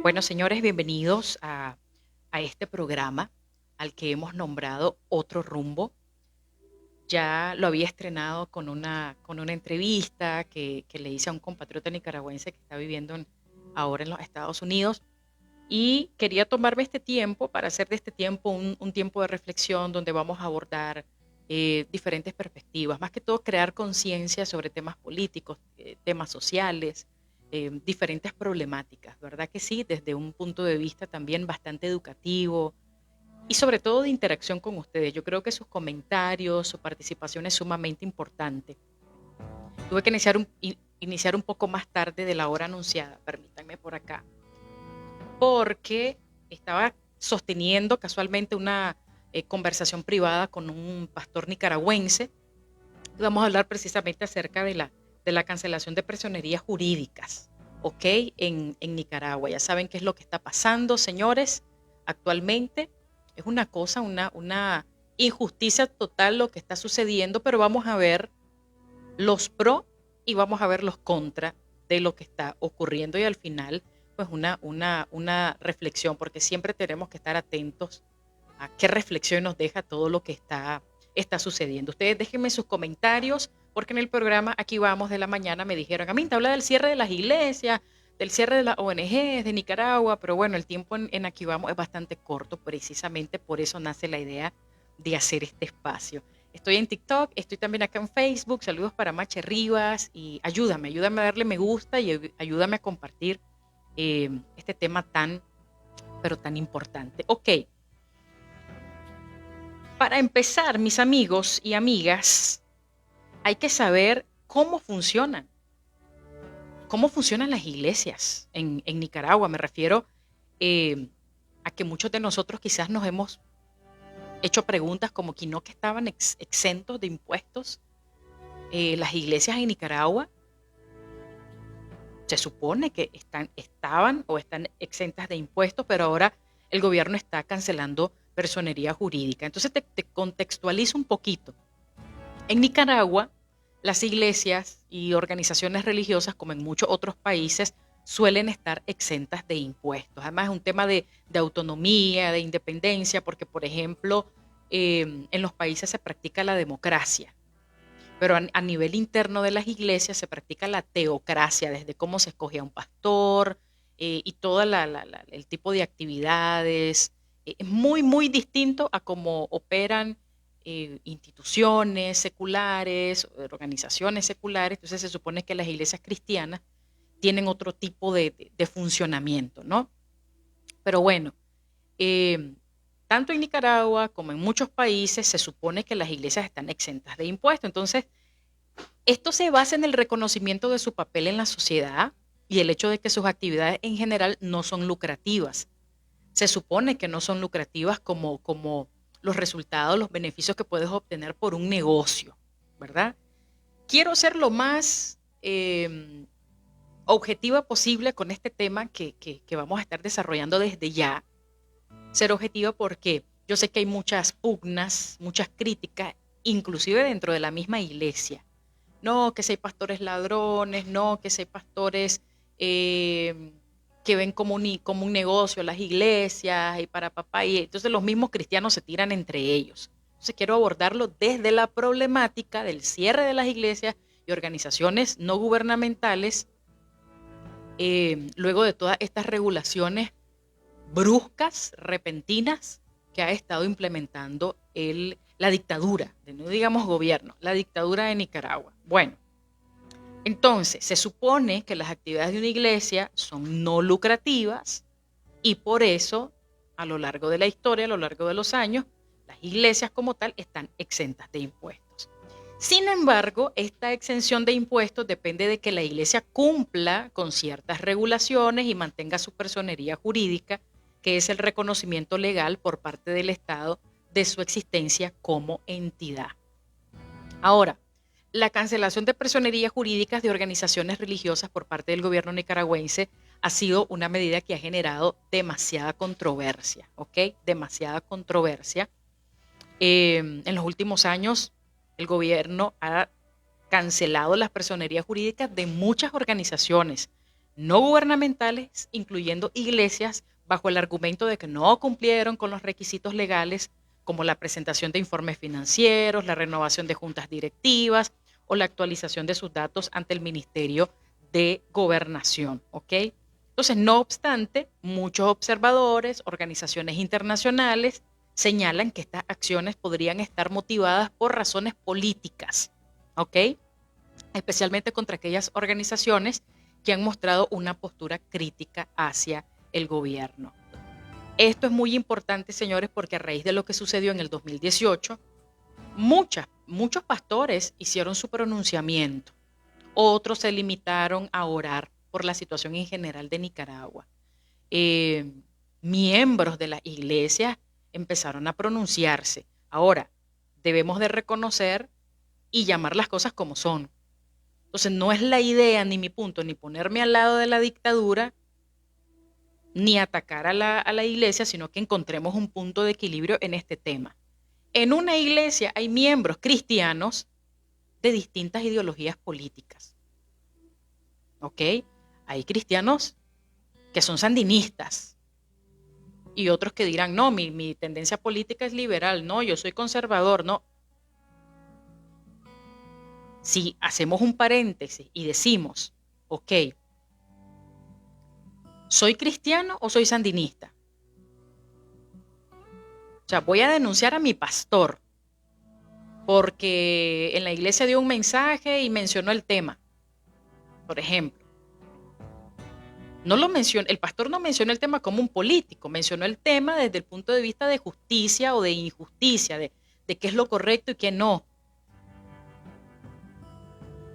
Bueno, señores, bienvenidos a este programa al que hemos nombrado Otro Rumbo. Ya lo había estrenado con una entrevista que le hice a un compatriota nicaragüense que está viviendo ahora en los Estados Unidos y quería tomarme este tiempo para hacer de este tiempo un tiempo de reflexión donde vamos a abordar diferentes perspectivas, más que todo crear conciencia sobre temas políticos, temas sociales, diferentes problemáticas, ¿verdad que sí? Desde un punto de vista también bastante educativo y sobre todo de interacción con ustedes. Yo creo que sus comentarios, su participación es sumamente importante. Tuve que iniciar un poco más tarde de la hora anunciada, permítanme por acá, porque estaba sosteniendo casualmente una conversación privada con un pastor nicaragüense. Vamos a hablar precisamente acerca de la cancelación de presionerías jurídicas, ¿ok? En Nicaragua. Ya saben qué es lo que está pasando, señores, actualmente. Es una cosa, una injusticia total lo que está sucediendo, pero vamos a ver los pro y vamos a ver los contra de lo que está ocurriendo y al final, pues una reflexión, porque siempre tenemos que estar atentos a qué reflexión nos deja todo lo que está sucediendo. Ustedes déjenme sus comentarios, porque en el programa Aquí Vamos de la mañana me dijeron, a mí te habla del cierre de las iglesias, del cierre de las ONGs de Nicaragua, pero bueno, el tiempo en Aquí Vamos es bastante corto, precisamente por eso nace la idea de hacer este espacio. Estoy en TikTok, estoy también acá en Facebook, saludos para Mache Rivas y ayúdame a darle me gusta y ayúdame a compartir este tema pero tan importante. Ok, para empezar, mis amigos y amigas, hay que saber cómo funcionan las iglesias en Nicaragua. Me refiero eh, a que muchos de nosotros quizás nos hemos hecho preguntas como que no que estaban exentos de impuestos. Las iglesias en Nicaragua se supone que estaban o están exentas de impuestos, pero ahora el gobierno está cancelando personería jurídica. Entonces te contextualizo un poquito. En Nicaragua, las iglesias y organizaciones religiosas, como en muchos otros países, suelen estar exentas de impuestos. Además, es un tema de autonomía, de independencia, porque, por ejemplo, en los países se practica la democracia, pero a nivel interno de las iglesias se practica la teocracia, desde cómo se escoge a un pastor y todo el tipo de actividades. Es muy, muy distinto a cómo operan instituciones seculares, organizaciones seculares. Entonces se supone que las iglesias cristianas tienen otro tipo de funcionamiento, ¿no? Pero bueno, eh, tanto en Nicaragua como en muchos países se supone que las iglesias están exentas de impuestos. Entonces, esto se basa en el reconocimiento de su papel en la sociedad y el hecho de que sus actividades en general no son lucrativas. Se supone que no son lucrativas como los resultados, los beneficios que puedes obtener por un negocio, ¿verdad? Quiero ser lo más objetiva posible con este tema que vamos a estar desarrollando desde ya. Ser objetiva porque yo sé que hay muchas pugnas, muchas críticas, inclusive dentro de la misma iglesia. No, que si hay pastores ladrones, no, que si hay pastores que ven como un negocio las iglesias y para papá. Y entonces los mismos cristianos se tiran entre ellos. Entonces quiero abordarlo desde la problemática del cierre de las iglesias y organizaciones no gubernamentales, luego de todas estas regulaciones bruscas, repentinas, que ha estado implementando la dictadura, no digamos gobierno, la dictadura de Nicaragua. Bueno, entonces se supone que las actividades de una iglesia son no lucrativas y por eso, a lo largo de la historia, a lo largo de los años, las iglesias como tal están exentas de impuestos. Sin embargo, esta exención de impuestos depende de que la iglesia cumpla con ciertas regulaciones y mantenga su personería jurídica, que es el reconocimiento legal por parte del Estado de su existencia como entidad. Ahora, la cancelación de personerías jurídicas de organizaciones religiosas por parte del gobierno nicaragüense ha sido una medida que ha generado demasiada controversia, ¿ok? Demasiada controversia. En los últimos años, el gobierno ha cancelado las personerías jurídicas de muchas organizaciones, no gubernamentales, incluyendo iglesias, bajo el argumento de que no cumplieron con los requisitos legales, como la presentación de informes financieros, la renovación de juntas directivas o la actualización de sus datos ante el Ministerio de Gobernación, ¿ok? Entonces, no obstante, muchos observadores, organizaciones internacionales, señalan que estas acciones podrían estar motivadas por razones políticas, ¿ok? Especialmente contra aquellas organizaciones que han mostrado una postura crítica hacia el gobierno. Esto es muy importante, señores, porque a raíz de lo que sucedió en el 2018, muchos pastores hicieron su pronunciamiento. Otros se limitaron a orar por la situación en general de Nicaragua. Eh, Miembros de las iglesias empezaron a pronunciarse. Ahora, debemos de reconocer y llamar las cosas como son. Entonces, no es la idea ni mi punto ni ponerme al lado de la dictadura ni atacar a la iglesia, sino que encontremos un punto de equilibrio en este tema. En una iglesia hay miembros cristianos de distintas ideologías políticas. ¿Ok? Hay cristianos que son sandinistas y otros que dirán, no, mi tendencia política es liberal, no, yo soy conservador, no. Si hacemos un paréntesis y decimos, ok, ¿soy cristiano o soy sandinista? O sea, voy a denunciar a mi pastor porque en la iglesia dio un mensaje y mencionó el tema, por ejemplo. No lo mencionó, el pastor no mencionó el tema como un político, mencionó el tema desde el punto de vista de justicia o de injusticia, de qué es lo correcto y qué no.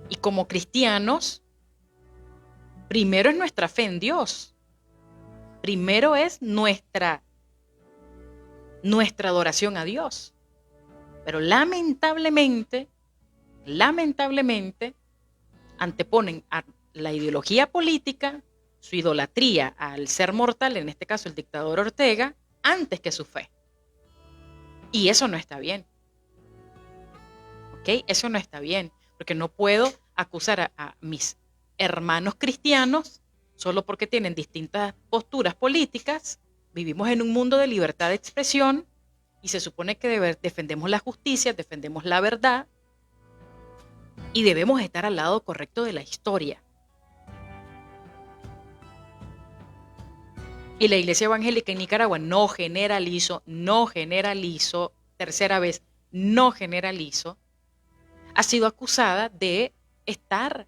Y como cristianos, primero es nuestra fe en Dios, primero es nuestra adoración a Dios. Pero lamentablemente, anteponen a la ideología política, su idolatría al ser mortal, en este caso el dictador Ortega, antes que su fe. Y eso no está bien. ¿Ok? Eso no está bien, porque no puedo acusar a mis hermanos cristianos solo porque tienen distintas posturas políticas. Vivimos en un mundo de libertad de expresión y se supone que defendemos la justicia, defendemos la verdad y debemos estar al lado correcto de la historia. Y la Iglesia Evangélica en Nicaragua, no generalizo, tercera vez, no generalizo, ha sido acusada de estar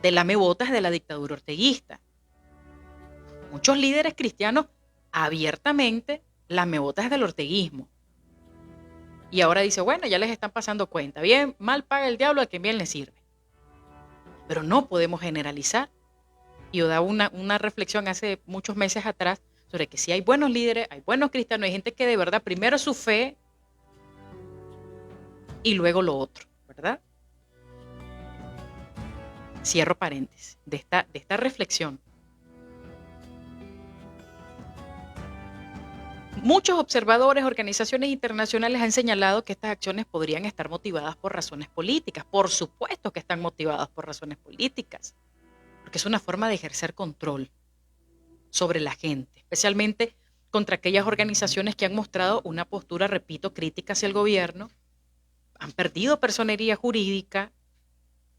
de lamebotas de la dictadura orteguista. Muchos líderes cristianos abiertamente lamebotas del orteguismo. Y ahora dice, bueno, ya les están pasando cuenta. Bien, mal paga el diablo a quien bien le sirve. Pero no podemos generalizar. Y yo daba una reflexión hace muchos meses atrás sobre que si hay buenos líderes, hay buenos cristianos, hay gente que de verdad primero su fe y luego lo otro, ¿verdad? Cierro paréntesis de esta reflexión. Muchos observadores, organizaciones internacionales han señalado que estas acciones podrían estar motivadas por razones políticas. Por supuesto que están motivadas por razones políticas, porque es una forma de ejercer control sobre la gente, especialmente contra aquellas organizaciones que han mostrado una postura, repito, crítica hacia el gobierno, han perdido personería jurídica.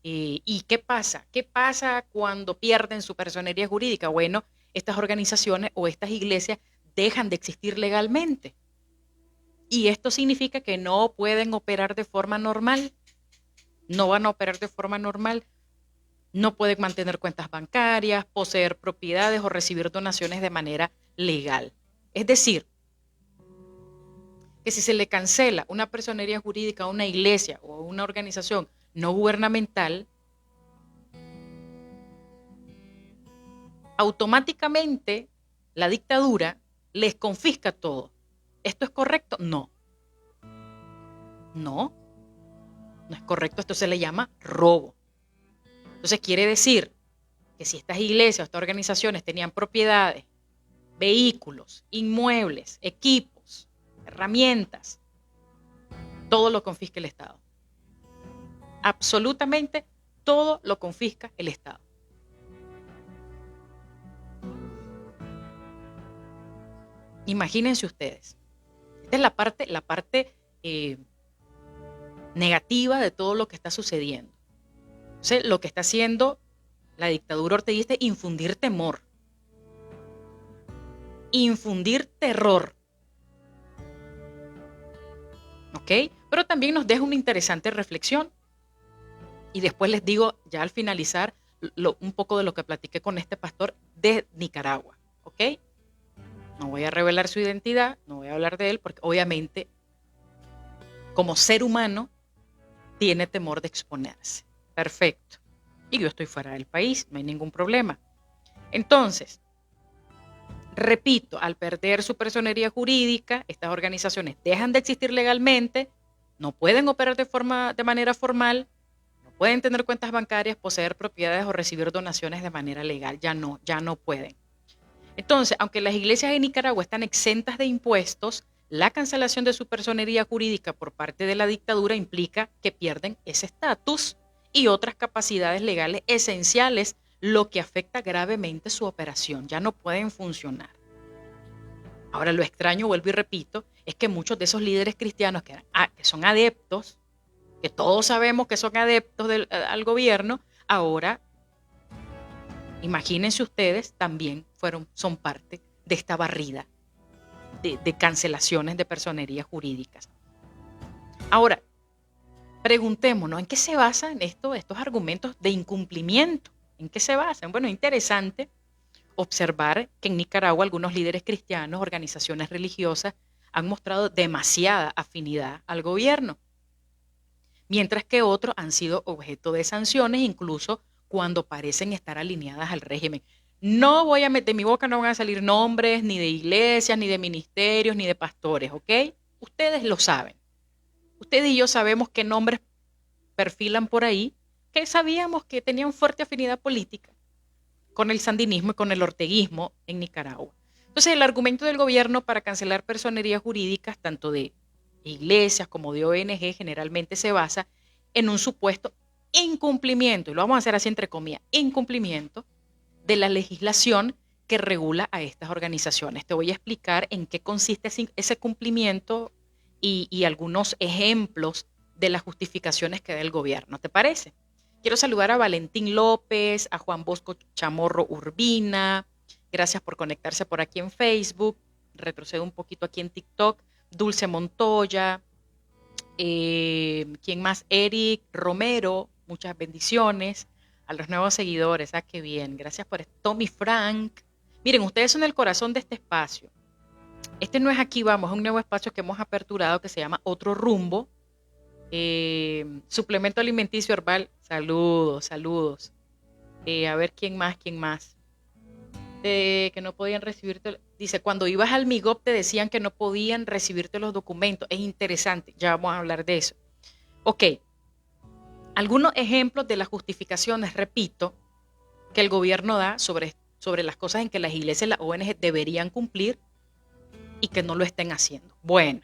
¿Y qué pasa? ¿Qué pasa cuando pierden su personería jurídica? Bueno, estas organizaciones o estas iglesias dejan de existir legalmente. Y esto significa que no pueden operar de forma normal, no van a operar de forma normal, no pueden mantener cuentas bancarias, poseer propiedades o recibir donaciones de manera legal. Es decir, que si se le cancela una personería jurídica a una iglesia o a una organización no gubernamental, automáticamente la dictadura les confisca todo. ¿Esto es correcto? No. No, no es correcto. Esto se le llama robo. Entonces quiere decir que si estas iglesias o estas organizaciones tenían propiedades, vehículos, inmuebles, equipos, herramientas, todo lo confisca el Estado. Absolutamente todo lo confisca el Estado. Imagínense ustedes. Esta es la parte eh, negativa de todo lo que está sucediendo. Entonces, lo que está haciendo la dictadura orteguista es infundir temor, infundir terror, ¿ok? Pero también nos deja una interesante reflexión. Y después les digo, ya al finalizar, un poco de lo que platiqué con este pastor de Nicaragua, ¿ok? No voy a revelar su identidad, no voy a hablar de él, porque obviamente, como ser humano, tiene temor de exponerse. Perfecto. Y yo estoy fuera del país, no hay ningún problema. Entonces, repito, al perder su personería jurídica, estas organizaciones dejan de existir legalmente, no pueden operar de manera formal, no pueden tener cuentas bancarias, poseer propiedades o recibir donaciones de manera legal. Ya no pueden. Entonces, aunque las iglesias de Nicaragua están exentas de impuestos, la cancelación de su personería jurídica por parte de la dictadura implica que pierden ese estatus y otras capacidades legales esenciales, lo que afecta gravemente su operación. Ya no pueden funcionar. Ahora, lo extraño, vuelvo y repito, es que muchos de esos líderes cristianos que son adeptos, que todos sabemos que son adeptos al gobierno, ahora, imagínense ustedes, también son parte de esta barrida de cancelaciones de personerías jurídicas. Ahora, preguntémonos, ¿en qué se basan estos argumentos de incumplimiento? ¿En qué se basan? Bueno, interesante observar que en Nicaragua algunos líderes cristianos, organizaciones religiosas, han mostrado demasiada afinidad al gobierno, mientras que otros han sido objeto de sanciones, incluso cuando parecen estar alineadas al régimen. No voy a meter, de mi boca no van a salir nombres ni de iglesias, ni de ministerios, ni de pastores, ¿ok? Ustedes lo saben. Ustedes y yo sabemos qué nombres perfilan por ahí, que sabíamos que tenían fuerte afinidad política con el sandinismo y con el orteguismo en Nicaragua. Entonces, el argumento del gobierno para cancelar personerías jurídicas, tanto de iglesias como de ONG, generalmente se basa en un supuesto incumplimiento, y lo vamos a hacer así entre comillas, incumplimiento de la legislación que regula a estas organizaciones. Te voy a explicar en qué consiste ese cumplimiento y algunos ejemplos de las justificaciones que da el gobierno. ¿Te parece? Quiero saludar a Valentín López, a Juan Bosco Chamorro Urbina. Gracias por conectarse por aquí en Facebook. Retrocedo un poquito aquí en TikTok. Dulce Montoya. ¿Quién más? Eric Romero. Muchas bendiciones. A los nuevos seguidores. Ah, qué bien. Gracias por esto. Tommy Frank. Miren, ustedes son el corazón de este espacio. Este no es Aquí Vamos, es un nuevo espacio que hemos aperturado que se llama Otro Rumbo. Suplemento alimenticio herbal. Saludos, saludos. A ver, ¿quién más? Que no podían recibirte. Dice, cuando ibas al MIGOP te decían que no podían recibirte los documentos. Es interesante, ya vamos a hablar de eso. Ok, algunos ejemplos de las justificaciones, repito, que el gobierno da sobre las cosas en que las iglesias y las ONG deberían cumplir y que no lo estén haciendo. Bueno,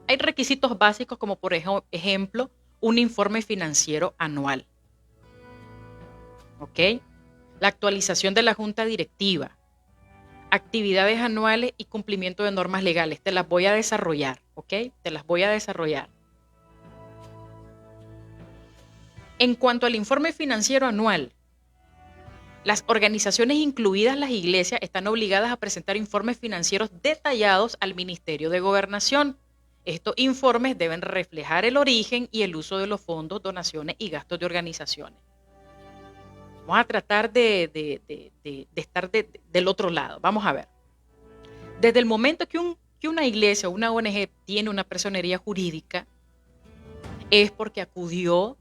hay requisitos básicos como por ejemplo un informe financiero anual. ¿Ok? La actualización de la junta directiva, actividades anuales y cumplimiento de normas legales. Te las voy a desarrollar, ¿ok? Te las voy a desarrollar. En cuanto al informe financiero anual, las organizaciones, incluidas las iglesias, están obligadas a presentar informes financieros detallados al Ministerio de Gobernación. Estos informes deben reflejar el origen y el uso de los fondos, donaciones y gastos de organizaciones. Vamos a tratar de estar del otro lado. Vamos a ver. Desde el momento que una iglesia o una ONG tiene una personería jurídica, es porque acudió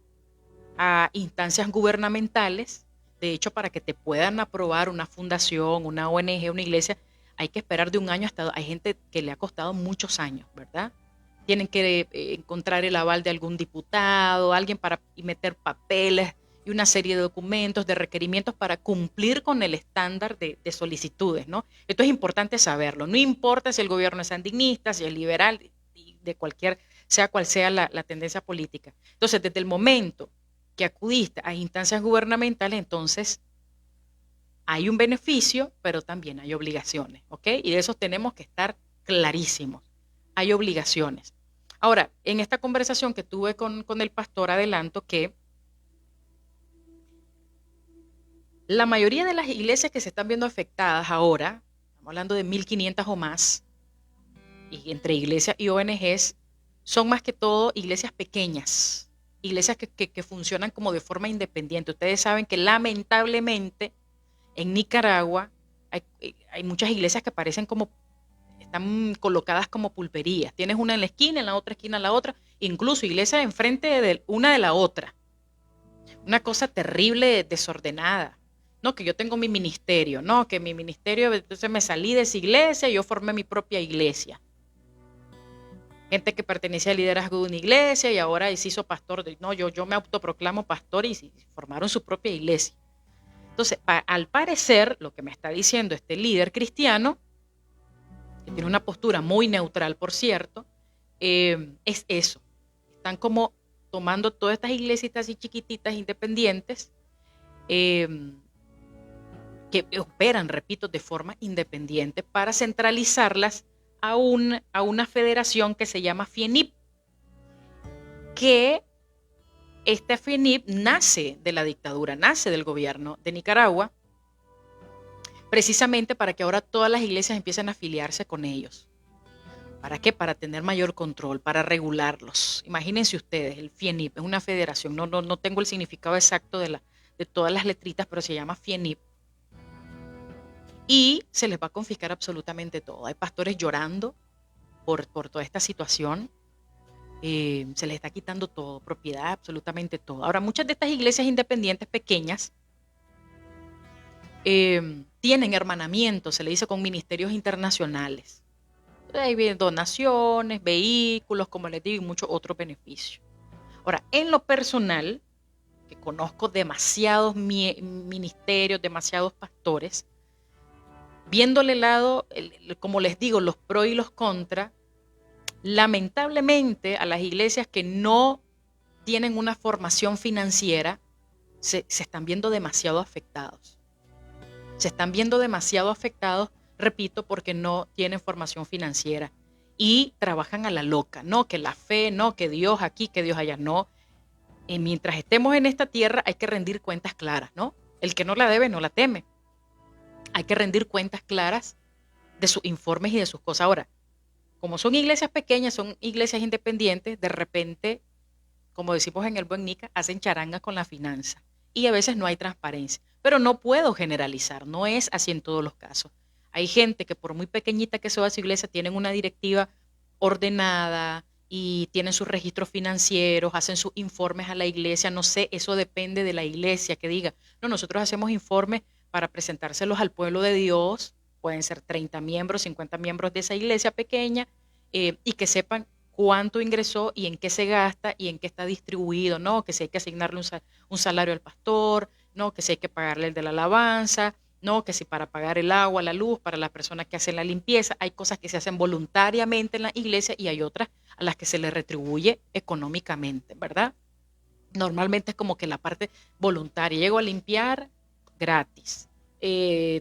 a instancias gubernamentales. De hecho, para que te puedan aprobar una fundación, una ONG, una iglesia, hay que esperar de un año hasta... Hay gente que le ha costado muchos años, ¿verdad? Tienen que encontrar el aval de algún diputado, alguien para meter papeles y una serie de documentos, de requerimientos para cumplir con el estándar de solicitudes, ¿no? Esto es importante saberlo. No importa si el gobierno es sandinista, si es liberal, de cualquier, sea cual sea la tendencia política. Entonces, desde el momento que acudiste a instancias gubernamentales, entonces hay un beneficio, pero también hay obligaciones, ¿ok? Y de eso tenemos que estar clarísimos. Hay obligaciones. Ahora, en esta conversación que tuve con el pastor, adelanto que la mayoría de las iglesias que se están viendo afectadas ahora, estamos hablando de 1.500 o más, y entre iglesias y ONGs, son más que todo iglesias pequeñas, iglesias que funcionan como de forma independiente. Ustedes saben que lamentablemente en Nicaragua hay muchas iglesias que parecen como, están colocadas como pulperías. Tienes una en la esquina, en la otra esquina la otra, incluso iglesias enfrente de una de la otra. Una cosa terrible, desordenada. No, que yo tengo mi ministerio, no, que mi ministerio, entonces me salí de esa iglesia y yo formé mi propia iglesia. Gente que pertenecía al liderazgo de una iglesia y ahora se hizo pastor. No, yo me autoproclamo pastor y formaron su propia iglesia. Entonces, al parecer, lo que me está diciendo este líder cristiano, que tiene una postura muy neutral, por cierto, es eso. Están como tomando todas estas iglesitas así chiquititas, independientes, eh, que operan, repito, de forma independiente para centralizarlas a una federación que se llama FIENIP, que esta FIENIP nace de la dictadura, nace del gobierno de Nicaragua, precisamente para que ahora todas las iglesias empiecen a afiliarse con ellos. ¿Para qué? Para tener mayor control, para regularlos. Imagínense ustedes, el FIENIP es una federación, no tengo el significado exacto de todas las letritas, pero se llama FIENIP. Y se les va a confiscar absolutamente todo. Hay pastores llorando por toda esta situación. Se les está quitando todo, propiedad, absolutamente todo. Ahora, muchas de estas iglesias independientes pequeñas tienen hermanamiento, se le dice, con ministerios internacionales. Entonces, ahí vienen donaciones, vehículos, como les digo, y muchos otros beneficios. Ahora, en lo personal, que conozco demasiados ministerios, demasiados pastores, viéndole el lado, como les digo, los pros y los contras, lamentablemente a las iglesias que no tienen una formación financiera se están viendo demasiado afectados. Se están viendo demasiado afectados, repito, porque no tienen formación financiera y trabajan a la loca, no que la fe, no que Dios aquí, que Dios allá, no. Y mientras estemos en esta tierra hay que rendir cuentas claras, ¿no? El que no la debe no la teme. Hay que rendir cuentas claras de sus informes y de sus cosas. Ahora, como son iglesias pequeñas, son iglesias independientes, de repente, como decimos en el buen Nica, hacen charanga con la finanza. Y a veces no hay transparencia. Pero no puedo generalizar, no es así en todos los casos. Hay gente que por muy pequeñita que sea su iglesia, tienen una directiva ordenada y tienen sus registros financieros, hacen sus informes a la iglesia, no sé, eso depende de la iglesia que diga, no, nosotros hacemos informes para presentárselos al pueblo de Dios, pueden ser 30 miembros, 50 miembros de esa iglesia pequeña, y que sepan cuánto ingresó y en qué se gasta y en qué está distribuido, ¿no? Que si hay que asignarle un salario al pastor, ¿no? Que si hay que pagarle el de la alabanza, ¿no? Que si para pagar el agua, la luz, para las personas que hacen la limpieza, hay cosas que se hacen voluntariamente en la iglesia y hay otras a las que se les retribuye económicamente, ¿verdad? Normalmente es como que la parte voluntaria, llego a limpiar gratis,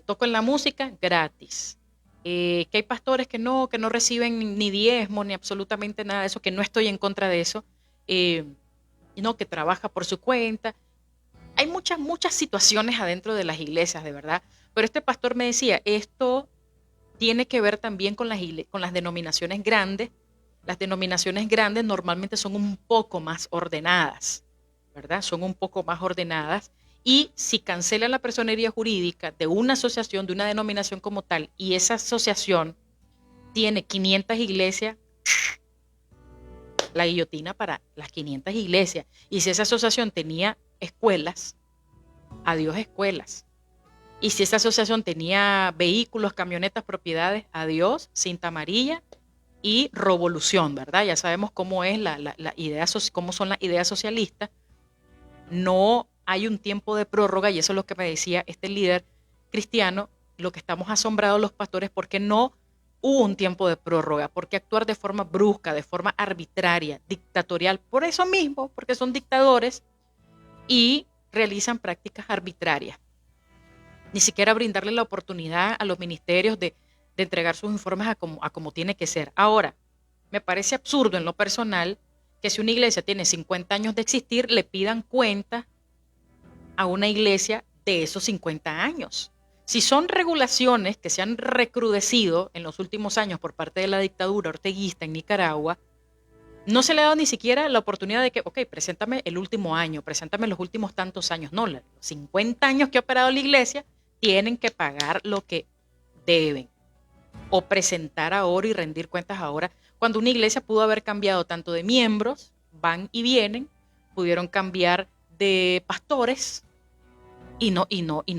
toco en la música gratis, que hay pastores que no reciben ni diezmo ni absolutamente nada de eso, que no estoy en contra de eso, eh, no, que trabaja por su cuenta. Hay muchas situaciones adentro de las iglesias, de verdad, pero este pastor me decía, esto tiene que ver también con las denominaciones grandes. Las denominaciones grandes normalmente son un poco más ordenadas, ¿verdad? Son un poco más ordenadas. Y si cancela la personería jurídica de una asociación, de una denominación como tal, y esa asociación tiene 500 iglesias, la guillotina para las 500 iglesias. Y si esa asociación tenía escuelas, adiós escuelas. Y si esa asociación tenía vehículos, camionetas, propiedades, adiós, cinta amarilla y revolución, ¿verdad? Ya sabemos cómo es la idea, cómo son las ideas socialistas. No hay un tiempo de prórroga, y eso es lo que me decía este líder cristiano, lo que estamos asombrados los pastores, porque no hubo un tiempo de prórroga, porque actuar de forma brusca, de forma arbitraria, dictatorial, por eso mismo, porque son dictadores y realizan prácticas arbitrarias. ni siquiera brindarle la oportunidad a los ministerios de entregar sus informes a como tiene que ser. Ahora, me parece absurdo en lo personal que si una iglesia tiene 50 años de existir, le pidan cuenta a una iglesia de esos 50 años. Si son regulaciones que se han recrudecido en los últimos años por parte de la dictadura orteguista en Nicaragua, no se le ha dado ni siquiera la oportunidad de que, ok, preséntame el último año, preséntame los últimos tantos años. No, los 50 años que ha operado la iglesia tienen que pagar lo que deben o presentar ahora y rendir cuentas ahora, cuando una iglesia pudo haber cambiado tanto de miembros, van y vienen, pudieron cambiar de pastores y no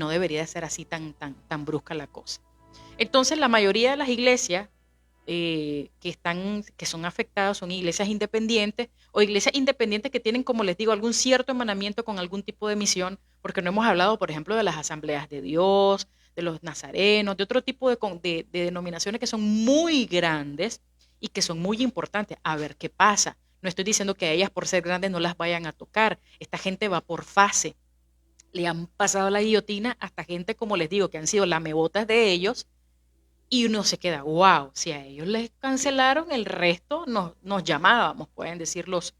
debería de ser así tan brusca la cosa. Entonces, la mayoría de las iglesias que son afectadas son iglesias independientes o iglesias independientes que tienen, como les digo, algún cierto emanamiento con algún tipo de misión, porque no hemos hablado, por ejemplo, de las asambleas de Dios, de los nazarenos, de otro tipo de denominaciones que son muy grandes y que son muy importantes. A ver qué pasa. No estoy diciendo que a ellas por ser grandes no las vayan a tocar. Esta gente va por fase. Le han pasado la guillotina hasta gente, como les digo, que han sido lamebotas de ellos y uno se queda, wow, si a ellos les cancelaron, el resto nos llamábamos, pueden decir los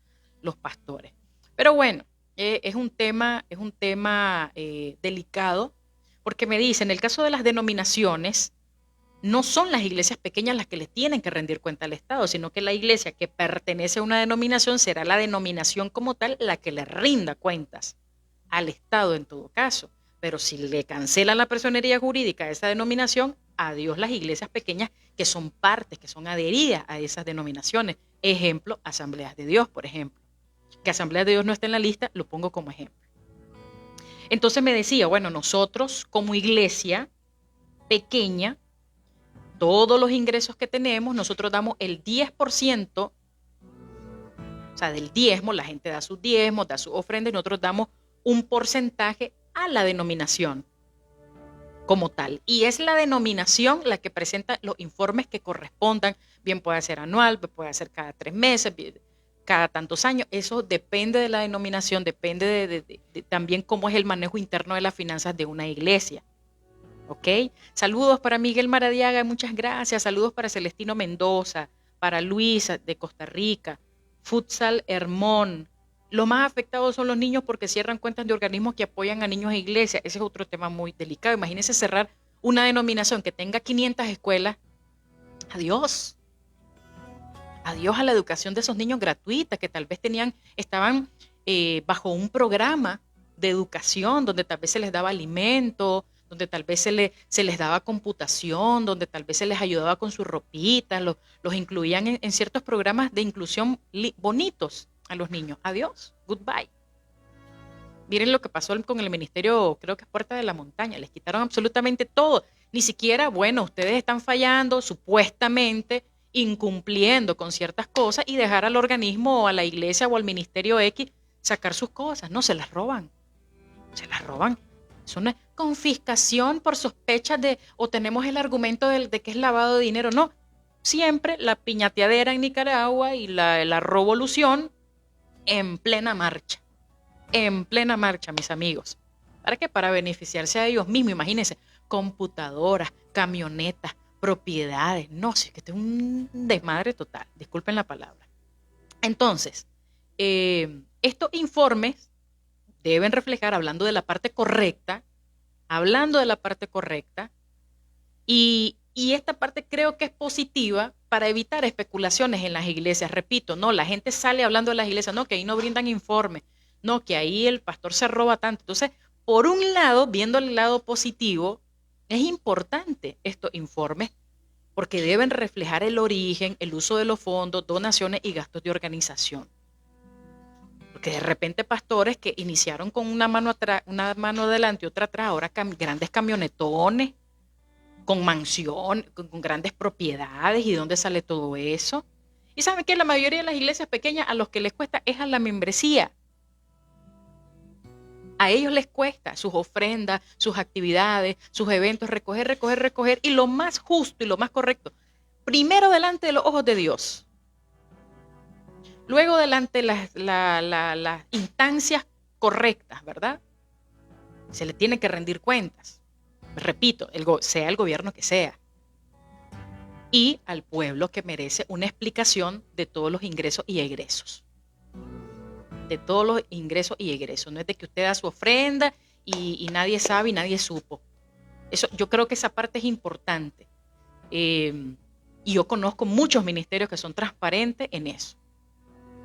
pastores. Pero bueno, es un tema delicado, porque me dicen, en el caso de las denominaciones, no son las iglesias pequeñas las que les tienen que rendir cuenta al Estado, sino que la iglesia que pertenece a una denominación será la denominación como tal la que le rinda cuentas al Estado en todo caso. Pero si le cancelan la personería jurídica a esa denominación, adiós las iglesias pequeñas que son partes, que son adheridas a esas denominaciones. Ejemplo, Asambleas de Dios, por ejemplo. Que Asambleas de Dios no está en la lista, lo pongo como ejemplo. Entonces me decía, bueno, nosotros como iglesia pequeña, todos los ingresos que tenemos, nosotros damos el 10%, o sea, del diezmo, la gente da sus diezmos, da sus ofrendas, y nosotros damos un porcentaje a la denominación como tal. Y es la denominación la que presenta los informes que correspondan, bien puede ser anual, puede ser cada 3 meses, cada tantos años. Eso depende de la denominación, depende de también cómo es el manejo interno de las finanzas de una iglesia. ¿Ok? Saludos para Miguel Maradiaga, muchas gracias. Saludos para Celestino Mendoza, para Luisa de Costa Rica, Futsal Hermón. Los más afectados son los niños porque cierran cuentas de organismos que apoyan a niños e iglesias. Ese es otro tema muy delicado. Imagínense cerrar una denominación que tenga 500 escuelas. Adiós. Adiós a la educación de esos niños gratuita que tal vez estaban bajo un programa de educación donde tal vez se les daba alimento, donde tal vez se les daba computación, donde tal vez se les ayudaba con sus ropitas, los incluían en ciertos programas de inclusión bonitos a los niños. Adiós, goodbye. Miren lo que pasó con el ministerio, creo que es Puerta de la Montaña, les quitaron absolutamente todo. Ni siquiera, bueno, ustedes están fallando, supuestamente incumpliendo con ciertas cosas y dejar al organismo o a la iglesia o al ministerio X sacar sus cosas. No, se las roban. Se las roban. Es una confiscación por sospechas o tenemos el argumento de que es lavado de dinero. No, siempre la piñateadera en Nicaragua y la revolución en plena marcha, mis amigos. ¿Para qué? Para beneficiarse a ellos mismos. Imagínense, computadoras, camionetas, propiedades. No, sí, que este es un desmadre total. Disculpen la palabra. Entonces, estos informes deben reflejar, hablando de la parte correcta, y esta parte creo que es positiva para evitar especulaciones en las iglesias. Repito, no, la gente sale hablando de las iglesias, no, que ahí no brindan informes, no, que ahí el pastor se roba tanto. Entonces, por un lado, viendo el lado positivo, es importante estos informes porque deben reflejar el origen, el uso de los fondos, donaciones y gastos de organización. Porque de repente pastores que iniciaron con una mano atrás, una mano adelante y otra atrás, ahora grandes camionetones, con mansión, con grandes propiedades, ¿y de dónde sale todo eso? Y saben que la mayoría de las iglesias pequeñas a los que les cuesta es a la membresía. A ellos les cuesta sus ofrendas, sus actividades, sus eventos, recoger, y lo más justo y lo más correcto, primero delante de los ojos de Dios, luego delante de las instancias correctas, ¿verdad? Se le tiene que rendir cuentas. repito, sea el gobierno que sea, y al pueblo que merece una explicación de todos los ingresos y egresos. De todos los ingresos y egresos. No es de que usted da su ofrenda y nadie sabe y nadie supo. Eso, yo creo que esa parte es importante. Y yo conozco muchos ministerios que son transparentes en eso.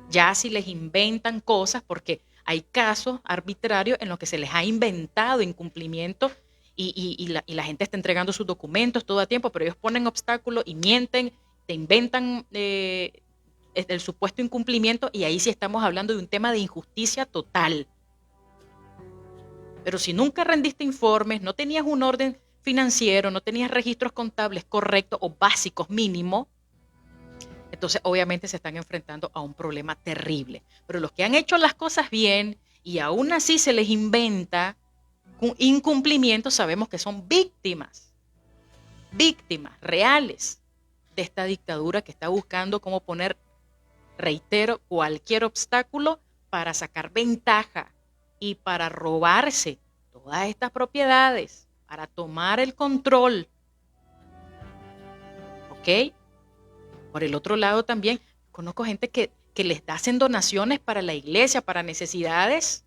Ya si les inventan cosas, porque hay casos arbitrarios en los que se les ha inventado incumplimiento y la gente está entregando sus documentos todo a tiempo, pero ellos ponen obstáculos y mienten, te inventan el supuesto incumplimiento, y ahí sí estamos hablando de un tema de injusticia total. Pero si nunca rendiste informes, no tenías un orden financiero, no tenías registros contables correctos o básicos mínimos, entonces obviamente se están enfrentando a un problema terrible. Pero los que han hecho las cosas bien y aún así se les inventa incumplimientos, sabemos que son víctimas reales de esta dictadura que está buscando cómo poner, reitero, cualquier obstáculo para sacar ventaja y para robarse todas estas propiedades, para tomar el control. ¿Ok? Por el otro lado también, conozco gente que les hacen donaciones para la iglesia, para necesidades,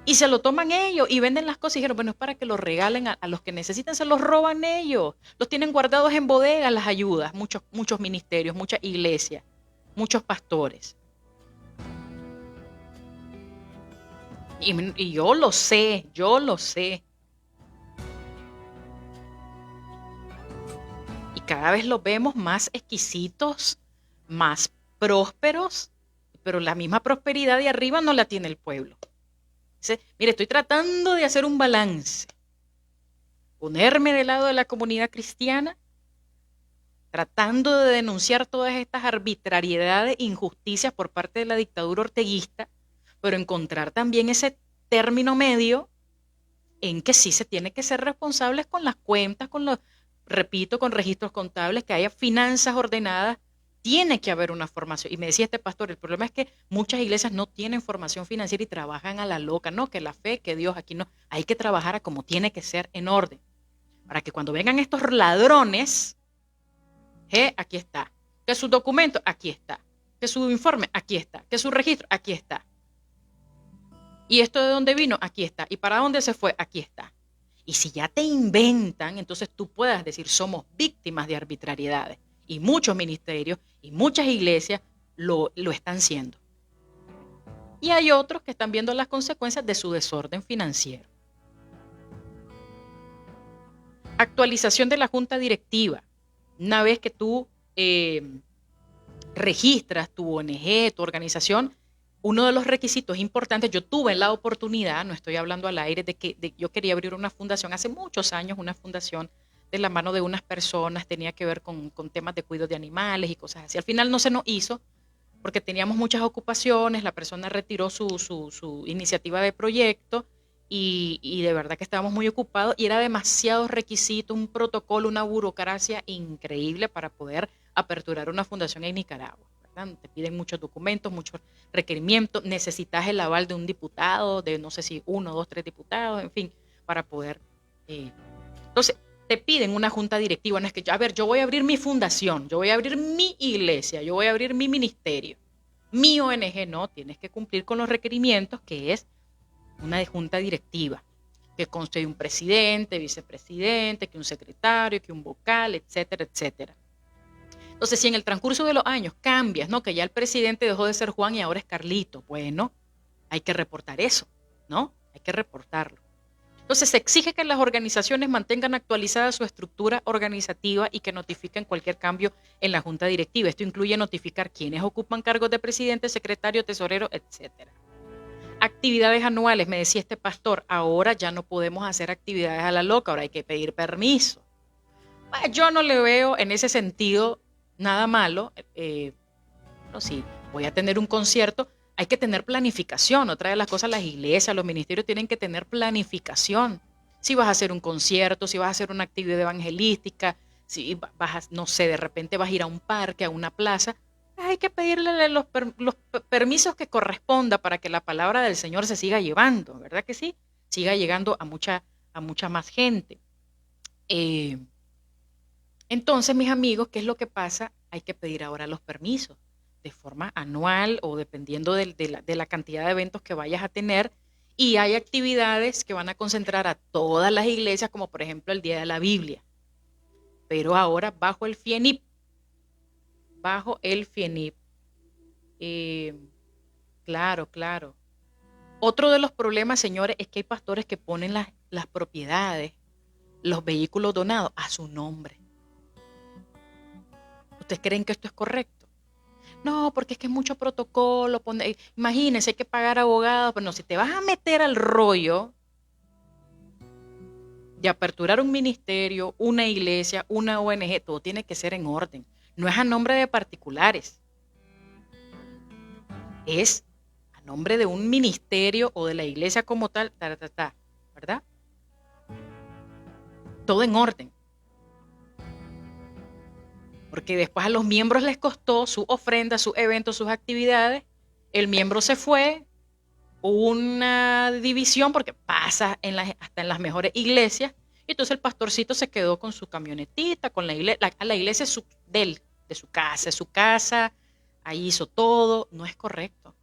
y se lo toman ellos y venden las cosas y dijeron, bueno, es para que lo regalen a los que necesitan, se los roban ellos. Los tienen guardados en bodegas las ayudas, muchos ministerios, muchas iglesias, muchos pastores. Y yo lo sé. Y cada vez los vemos más exquisitos, más prósperos, pero la misma prosperidad de arriba no la tiene el pueblo. Dice, mire, estoy tratando de hacer un balance, ponerme del lado de la comunidad cristiana, tratando de denunciar todas estas arbitrariedades, injusticias por parte de la dictadura orteguista, pero encontrar también ese término medio en que sí se tiene que ser responsables con las cuentas, repito, con registros contables, que haya finanzas ordenadas. Tiene que haber una formación. Y me decía este pastor, el problema es que muchas iglesias no tienen formación financiera y trabajan a la loca. No, que la fe, que Dios, aquí no. Hay que trabajar a como tiene que ser, en orden. Para que cuando vengan estos ladrones, aquí está. Que su documento, aquí está. Que su informe, aquí está. Que su registro, aquí está. ¿Y esto de dónde vino? Aquí está. ¿Y para dónde se fue? Aquí está. Y si ya te inventan, entonces tú puedas decir, somos víctimas de arbitrariedades. Y muchos ministerios y muchas iglesias lo están siendo. Y hay otros que están viendo las consecuencias de su desorden financiero. Actualización de la junta directiva. Una vez que tú registras tu ONG, tu organización, uno de los requisitos importantes, yo tuve la oportunidad, no estoy hablando al aire, yo quería abrir una fundación hace muchos años, una fundación de la mano de unas personas, tenía que ver con temas de cuidado de animales y cosas así. Al final no se nos hizo porque teníamos muchas ocupaciones, la persona retiró su iniciativa de proyecto y de verdad que estábamos muy ocupados y era demasiados requisitos, un protocolo, una burocracia increíble para poder aperturar una fundación en Nicaragua. Te piden muchos documentos, muchos requerimientos, necesitas el aval de un diputado, de no sé si 1, 2, 3 diputados, en fin, para poder. Entonces, te piden una junta directiva, no es que, yo voy a abrir mi fundación, yo voy a abrir mi iglesia, yo voy a abrir mi ministerio, mi ONG, no, tienes que cumplir con los requerimientos, que es una junta directiva, que conste de un presidente, vicepresidente, que un secretario, que un vocal, etcétera, etcétera. Entonces, si en el transcurso de los años cambias, ¿no? Que ya el presidente dejó de ser Juan y ahora es Carlito, bueno, hay que reportar eso, ¿no? Hay que reportarlo. Entonces, se exige que las organizaciones mantengan actualizada su estructura organizativa y que notifiquen cualquier cambio en la junta directiva. Esto incluye notificar quiénes ocupan cargos de presidente, secretario, tesorero, etcétera. Actividades anuales, me decía este pastor, ahora ya no podemos hacer actividades a la loca, ahora hay que pedir permiso. Bueno, yo no le veo en ese sentido nada malo. Bueno, si voy a tener un concierto, hay que tener planificación. Otra de las cosas, las iglesias, los ministerios tienen que tener planificación. Si vas a hacer un concierto, si vas a hacer una actividad evangelística, si vas a, no sé, de repente vas a ir a un parque, a una plaza, hay que pedirle los permisos que corresponda para que la palabra del Señor se siga llevando, ¿verdad que sí? Siga llegando a a mucha más gente. Eh, entonces, mis amigos, ¿qué es lo que pasa? Hay que pedir ahora los permisos de forma anual o dependiendo de la cantidad de eventos que vayas a tener. Y hay actividades que van a concentrar a todas las iglesias, como por ejemplo el Día de la Biblia, pero ahora bajo el FIENIP, bajo el FIENIP. Eh, claro, claro. Otro de los problemas, señores, es que hay pastores que ponen las propiedades, los vehículos donados a su nombre. ¿Ustedes creen que esto es correcto? No, porque es que es mucho protocolo. Imagínense, hay que pagar abogados. Pero no, si te vas a meter al rollo de aperturar un ministerio, una iglesia, una ONG, todo tiene que ser en orden. No es a nombre de particulares. Es a nombre de un ministerio o de la iglesia como tal, ¿verdad? Todo en orden. Porque después a los miembros les costó su ofrenda, sus eventos, sus actividades. El miembro se fue, hubo una división porque pasa hasta en las mejores iglesias. Y entonces el pastorcito se quedó con su camionetita, con la iglesia de su casa, ahí hizo todo. No es correcto.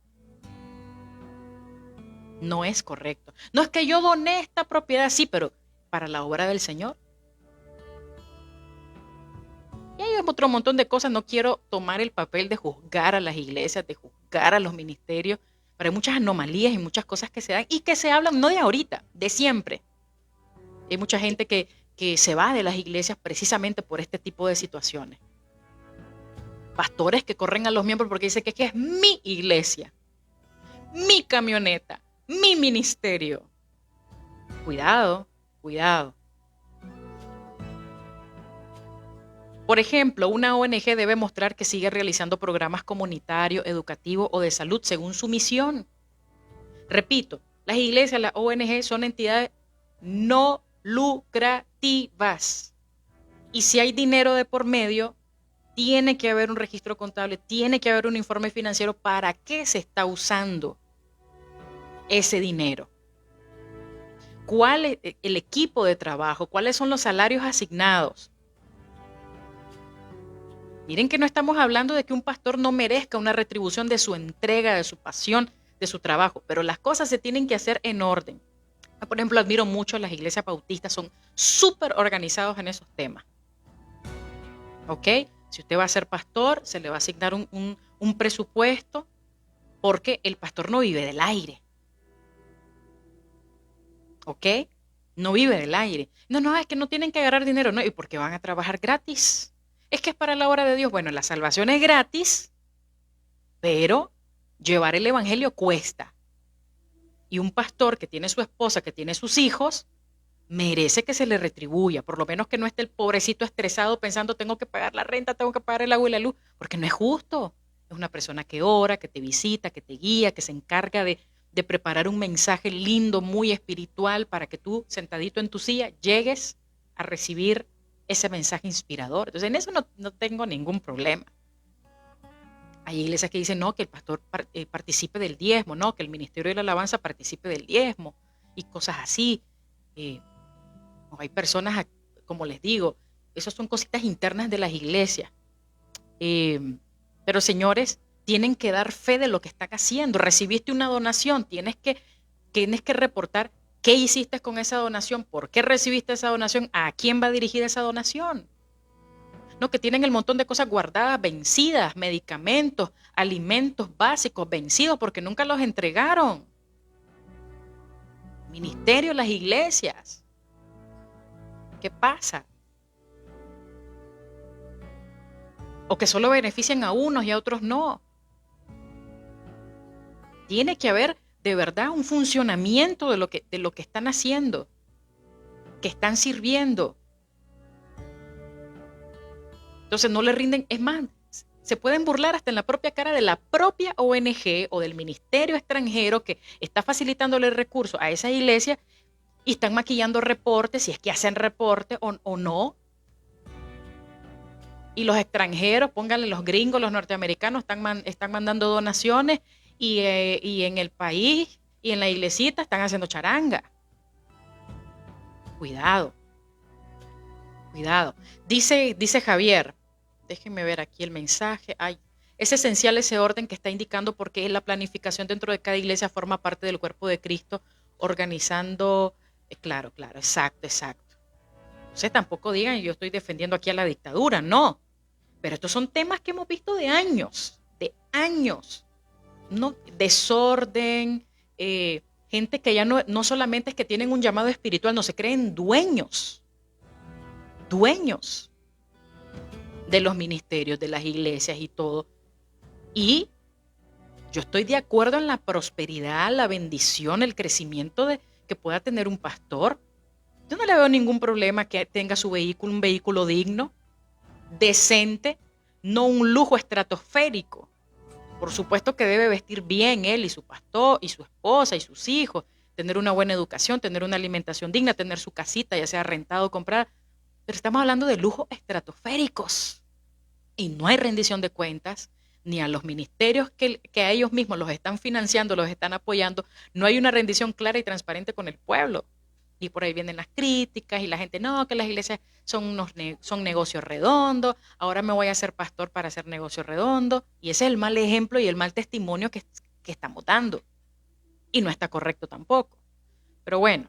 No es correcto. No es que yo doné esta propiedad, sí, pero para la obra del Señor. Y hay otro montón de cosas. No quiero tomar el papel de juzgar a las iglesias, de juzgar a los ministerios, pero hay muchas anomalías y muchas cosas que se dan y que se hablan no de ahorita, de siempre. Hay mucha gente que se va de las iglesias precisamente por este tipo de situaciones. Pastores que corren a los miembros porque dicen que es mi iglesia, mi camioneta, mi ministerio. Cuidado, cuidado. Por ejemplo, una ONG debe mostrar que sigue realizando programas comunitarios, educativos o de salud según su misión. Repito, las iglesias, las ONG son entidades no lucrativas. Y si hay dinero de por medio, tiene que haber un registro contable, tiene que haber un informe financiero para qué se está usando ese dinero. ¿Cuál es el equipo de trabajo? ¿Cuáles son los salarios asignados? Miren que no estamos hablando de que un pastor no merezca una retribución de su entrega, de su pasión, de su trabajo, pero las cosas se tienen que hacer en orden. Por ejemplo, admiro mucho a las iglesias bautistas, son súper organizados en esos temas. ¿Ok? Si usted va a ser pastor, se le va a asignar un presupuesto porque el pastor no vive del aire. ¿Ok? No vive del aire. No, es que no tienen que agarrar dinero, no, ¿y por qué van a trabajar gratis? Es que es para la obra de Dios. Bueno, la salvación es gratis, pero llevar el evangelio cuesta. Y un pastor que tiene su esposa, que tiene sus hijos, merece que se le retribuya, por lo menos que no esté el pobrecito estresado pensando tengo que pagar la renta, tengo que pagar el agua y la luz, porque no es justo. Es una persona que ora, que te visita, que te guía, que se encarga de preparar un mensaje lindo, muy espiritual, para que tú, sentadito en tu silla, llegues a recibir ese mensaje inspirador. Entonces, en eso no tengo ningún problema. Hay iglesias que dicen, no, que el pastor participe del diezmo, no, que el ministerio de la alabanza participe del diezmo, y cosas así. O hay personas, como les digo, esas son cositas internas de las iglesias. Pero señores, tienen que dar fe de lo que están haciendo. Recibiste una donación, tienes que reportar qué hiciste con esa donación, por qué recibiste esa donación, a quién va dirigida esa donación. No, que tienen el montón de cosas guardadas, vencidas, medicamentos, alimentos básicos vencidos porque nunca los entregaron. Ministerio, las iglesias. ¿Qué pasa? O que solo benefician a unos y a otros no. Tiene que haber de verdad un funcionamiento de lo que están haciendo, que están sirviendo. Entonces no le rinden, es más, se pueden burlar hasta en la propia cara de la propia ONG o del ministerio extranjero que está facilitándole el recurso a esa iglesia y están maquillando reportes, si es que hacen reporte o no. Y los extranjeros, pónganle los gringos, los norteamericanos, están mandando donaciones y en el país y en la iglesita están haciendo charanga. Cuidado, cuidado. Dice Javier, déjenme ver aquí el mensaje. Ay, es esencial ese orden que está indicando porque la planificación dentro de cada iglesia forma parte del cuerpo de Cristo, organizando. Claro, claro, exacto, exacto. Entonces tampoco digan yo estoy defendiendo aquí a la dictadura, no. Pero estos son temas que hemos visto de años, de años. No, desorden, gente que ya no solamente es que tienen un llamado espiritual, no se creen dueños de los ministerios, de las iglesias y todo. Y yo estoy de acuerdo en la prosperidad, la bendición, el crecimiento que pueda tener un pastor. Yo no le veo ningún problema que tenga su vehículo, un vehículo digno, decente, no un lujo estratosférico. Por supuesto que debe vestir bien él y su pastor y su esposa y sus hijos, tener una buena educación, tener una alimentación digna, tener su casita, ya sea rentado o comprada. Pero estamos hablando de lujos estratosféricos y no hay rendición de cuentas ni a los ministerios que a ellos mismos los están financiando, los están apoyando. No hay una rendición clara y transparente con el pueblo. Y por ahí vienen las críticas y la gente, no, que las iglesias son negocios redondos, ahora me voy a hacer pastor para hacer negocio redondo. Y ese es el mal ejemplo y el mal testimonio que estamos dando. Y no está correcto tampoco. Pero bueno,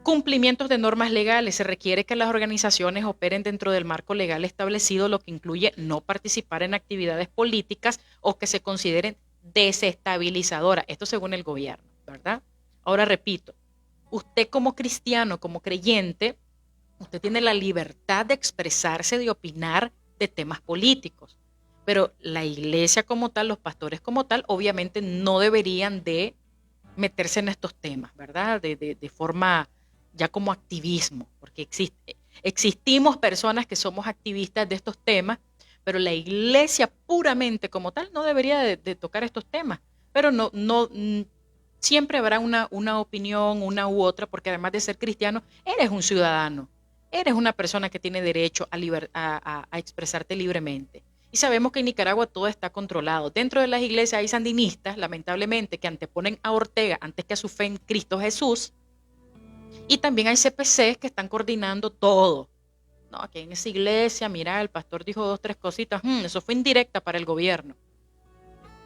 cumplimientos de normas legales. Se requiere que las organizaciones operen dentro del marco legal establecido, lo que incluye no participar en actividades políticas o que se consideren desestabilizadoras. Esto según el gobierno, ¿verdad? Ahora repito, usted como cristiano, como creyente, usted tiene la libertad de expresarse, de opinar de temas políticos. Pero la iglesia como tal, los pastores como tal, obviamente no deberían de meterse en estos temas, ¿verdad? De forma ya como activismo, porque existimos personas que somos activistas de estos temas, pero la iglesia puramente como tal no debería de tocar estos temas. Pero siempre habrá una opinión, una u otra, porque además de ser cristiano, eres un ciudadano, eres una persona que tiene derecho a expresarte libremente. Y sabemos que en Nicaragua todo está controlado. Dentro de las iglesias hay sandinistas, lamentablemente, que anteponen a Ortega antes que a su fe en Cristo Jesús. Y también hay CPCs que están coordinando todo. No, aquí en esa iglesia, mira, el pastor dijo 2, 3 cositas. Eso fue indirecta para el gobierno.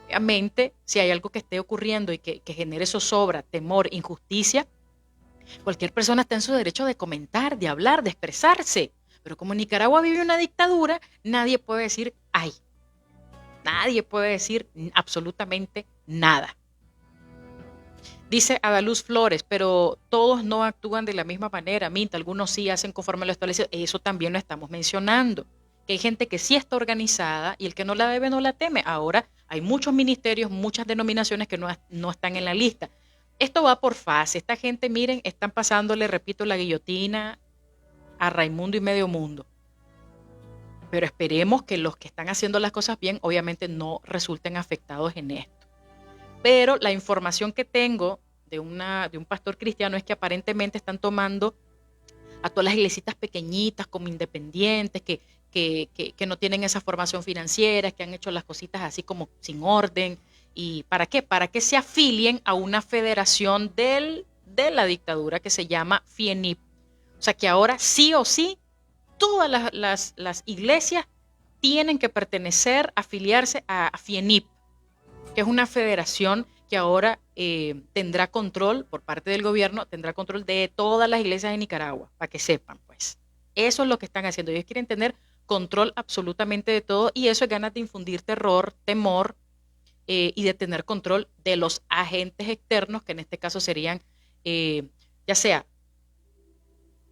Obviamente, si hay algo que esté ocurriendo y que genere zozobra, temor, injusticia, cualquier persona está en su derecho de comentar, de hablar, de expresarse. Pero como Nicaragua vive una dictadura, nadie puede decir ay. Nadie puede decir absolutamente nada. Dice Adaluz Flores, pero todos no actúan de la misma manera. Minta, algunos sí hacen conforme a lo establecido. Eso también lo estamos mencionando. Que hay gente que sí está organizada y el que no la debe no la teme. Ahora hay muchos ministerios, muchas denominaciones que no están en la lista. Esto va por fase. Esta gente, miren, están pasándole, repito, la guillotina a Raimundo y medio mundo. Pero esperemos que los que están haciendo las cosas bien, obviamente no resulten afectados en esto. Pero la información que tengo de un pastor cristiano es que aparentemente están tomando a todas las iglesitas pequeñitas como independientes, que no tienen esa formación financiera, que han hecho las cositas así como sin orden. ¿Y para qué? Para que se afilien a una federación de la dictadura que se llama FIENIP. O sea que ahora sí o sí, todas las iglesias tienen que pertenecer, afiliarse a FIENIP, que es una federación que ahora tendrá control por parte del gobierno, tendrá control de todas las iglesias de Nicaragua, para que sepan, pues. Eso es lo que están haciendo. Ellos quieren tener control absolutamente de todo y eso es ganas de infundir terror, temor y de tener control de los agentes externos, que en este caso serían ya sea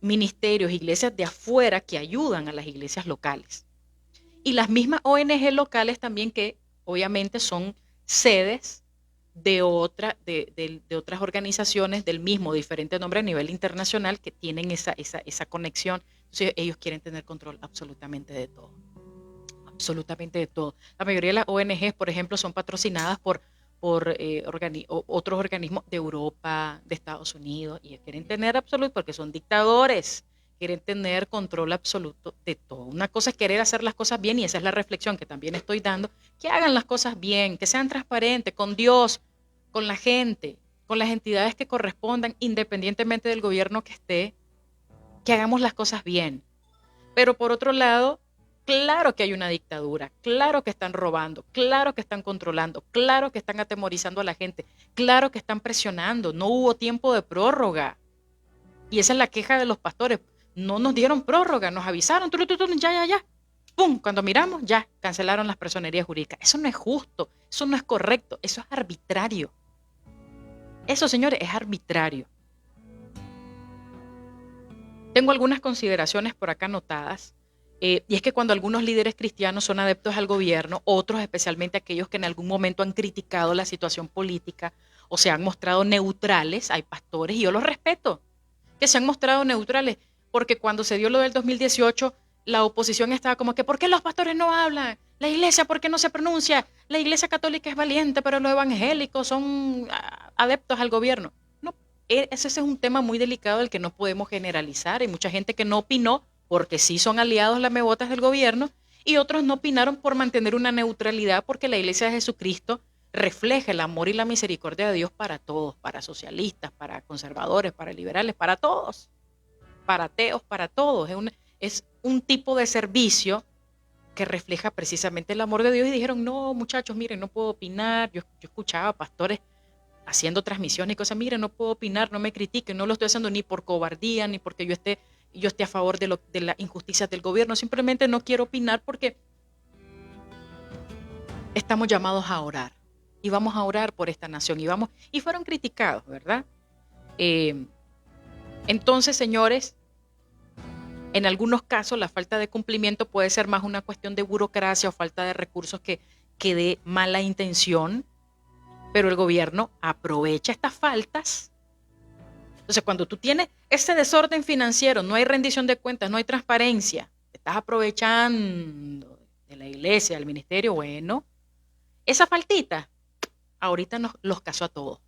ministerios, iglesias de afuera que ayudan a las iglesias locales. Y las mismas ONG locales también que obviamente son sedes de otras organizaciones del mismo, diferente nombre a nivel internacional que tienen esa conexión. Entonces ellos quieren tener control absolutamente de todo. Absolutamente de todo. La mayoría de las ONGs, por ejemplo, son patrocinadas por otros organismos de Europa, de Estados Unidos, y quieren tener absoluto, porque son dictadores, quieren tener control absoluto de todo. Una cosa es querer hacer las cosas bien, y esa es la reflexión que también estoy dando, que hagan las cosas bien, que sean transparentes con Dios, con la gente, con las entidades que correspondan, independientemente del gobierno que esté, que hagamos las cosas bien. Pero por otro lado, claro que hay una dictadura, claro que están robando, claro que están controlando, claro que están atemorizando a la gente, claro que están presionando, no hubo tiempo de prórroga. Y esa es la queja de los pastores. No nos dieron prórroga, nos avisaron, ya. ¡Pum! Cuando miramos, ya cancelaron las personerías jurídicas. Eso no es justo, eso no es correcto, eso es arbitrario. Eso, señores, es arbitrario. Tengo algunas consideraciones por acá anotadas. Y es que cuando algunos líderes cristianos son adeptos al gobierno, otros, especialmente aquellos que en algún momento han criticado la situación política o se han mostrado neutrales, hay pastores, y yo los respeto, que se han mostrado neutrales, porque cuando se dio lo del 2018, la oposición estaba como que, ¿por qué los pastores no hablan? La iglesia, ¿por qué no se pronuncia? La iglesia católica es valiente, pero los evangélicos son adeptos al gobierno. No, ese es un tema muy delicado del que no podemos generalizar. Hay mucha gente que no opinó porque sí son aliados lamebotas del gobierno, y otros no opinaron por mantener una neutralidad, porque la iglesia de Jesucristo refleja el amor y la misericordia de Dios para todos, para socialistas, para conservadores, para liberales, para todos, para ateos, para todos. Es un tipo de servicio que refleja precisamente el amor de Dios, y dijeron, no, muchachos, miren, no puedo opinar. Yo escuchaba pastores haciendo transmisiones y cosas, miren, no puedo opinar, no me critiquen, no lo estoy haciendo ni por cobardía, ni porque yo esté a favor de las injusticias del gobierno, simplemente no quiero opinar porque estamos llamados a orar, y vamos a orar por esta nación, y fueron criticados, ¿verdad? Entonces, señores, en algunos casos la falta de cumplimiento puede ser más una cuestión de burocracia o falta de recursos que de mala intención, pero el gobierno aprovecha estas faltas. Entonces, cuando tú tienes ese desorden financiero, no hay rendición de cuentas, no hay transparencia, te estás aprovechando de la iglesia, del ministerio, bueno, esa faltita ahorita los casó a todos.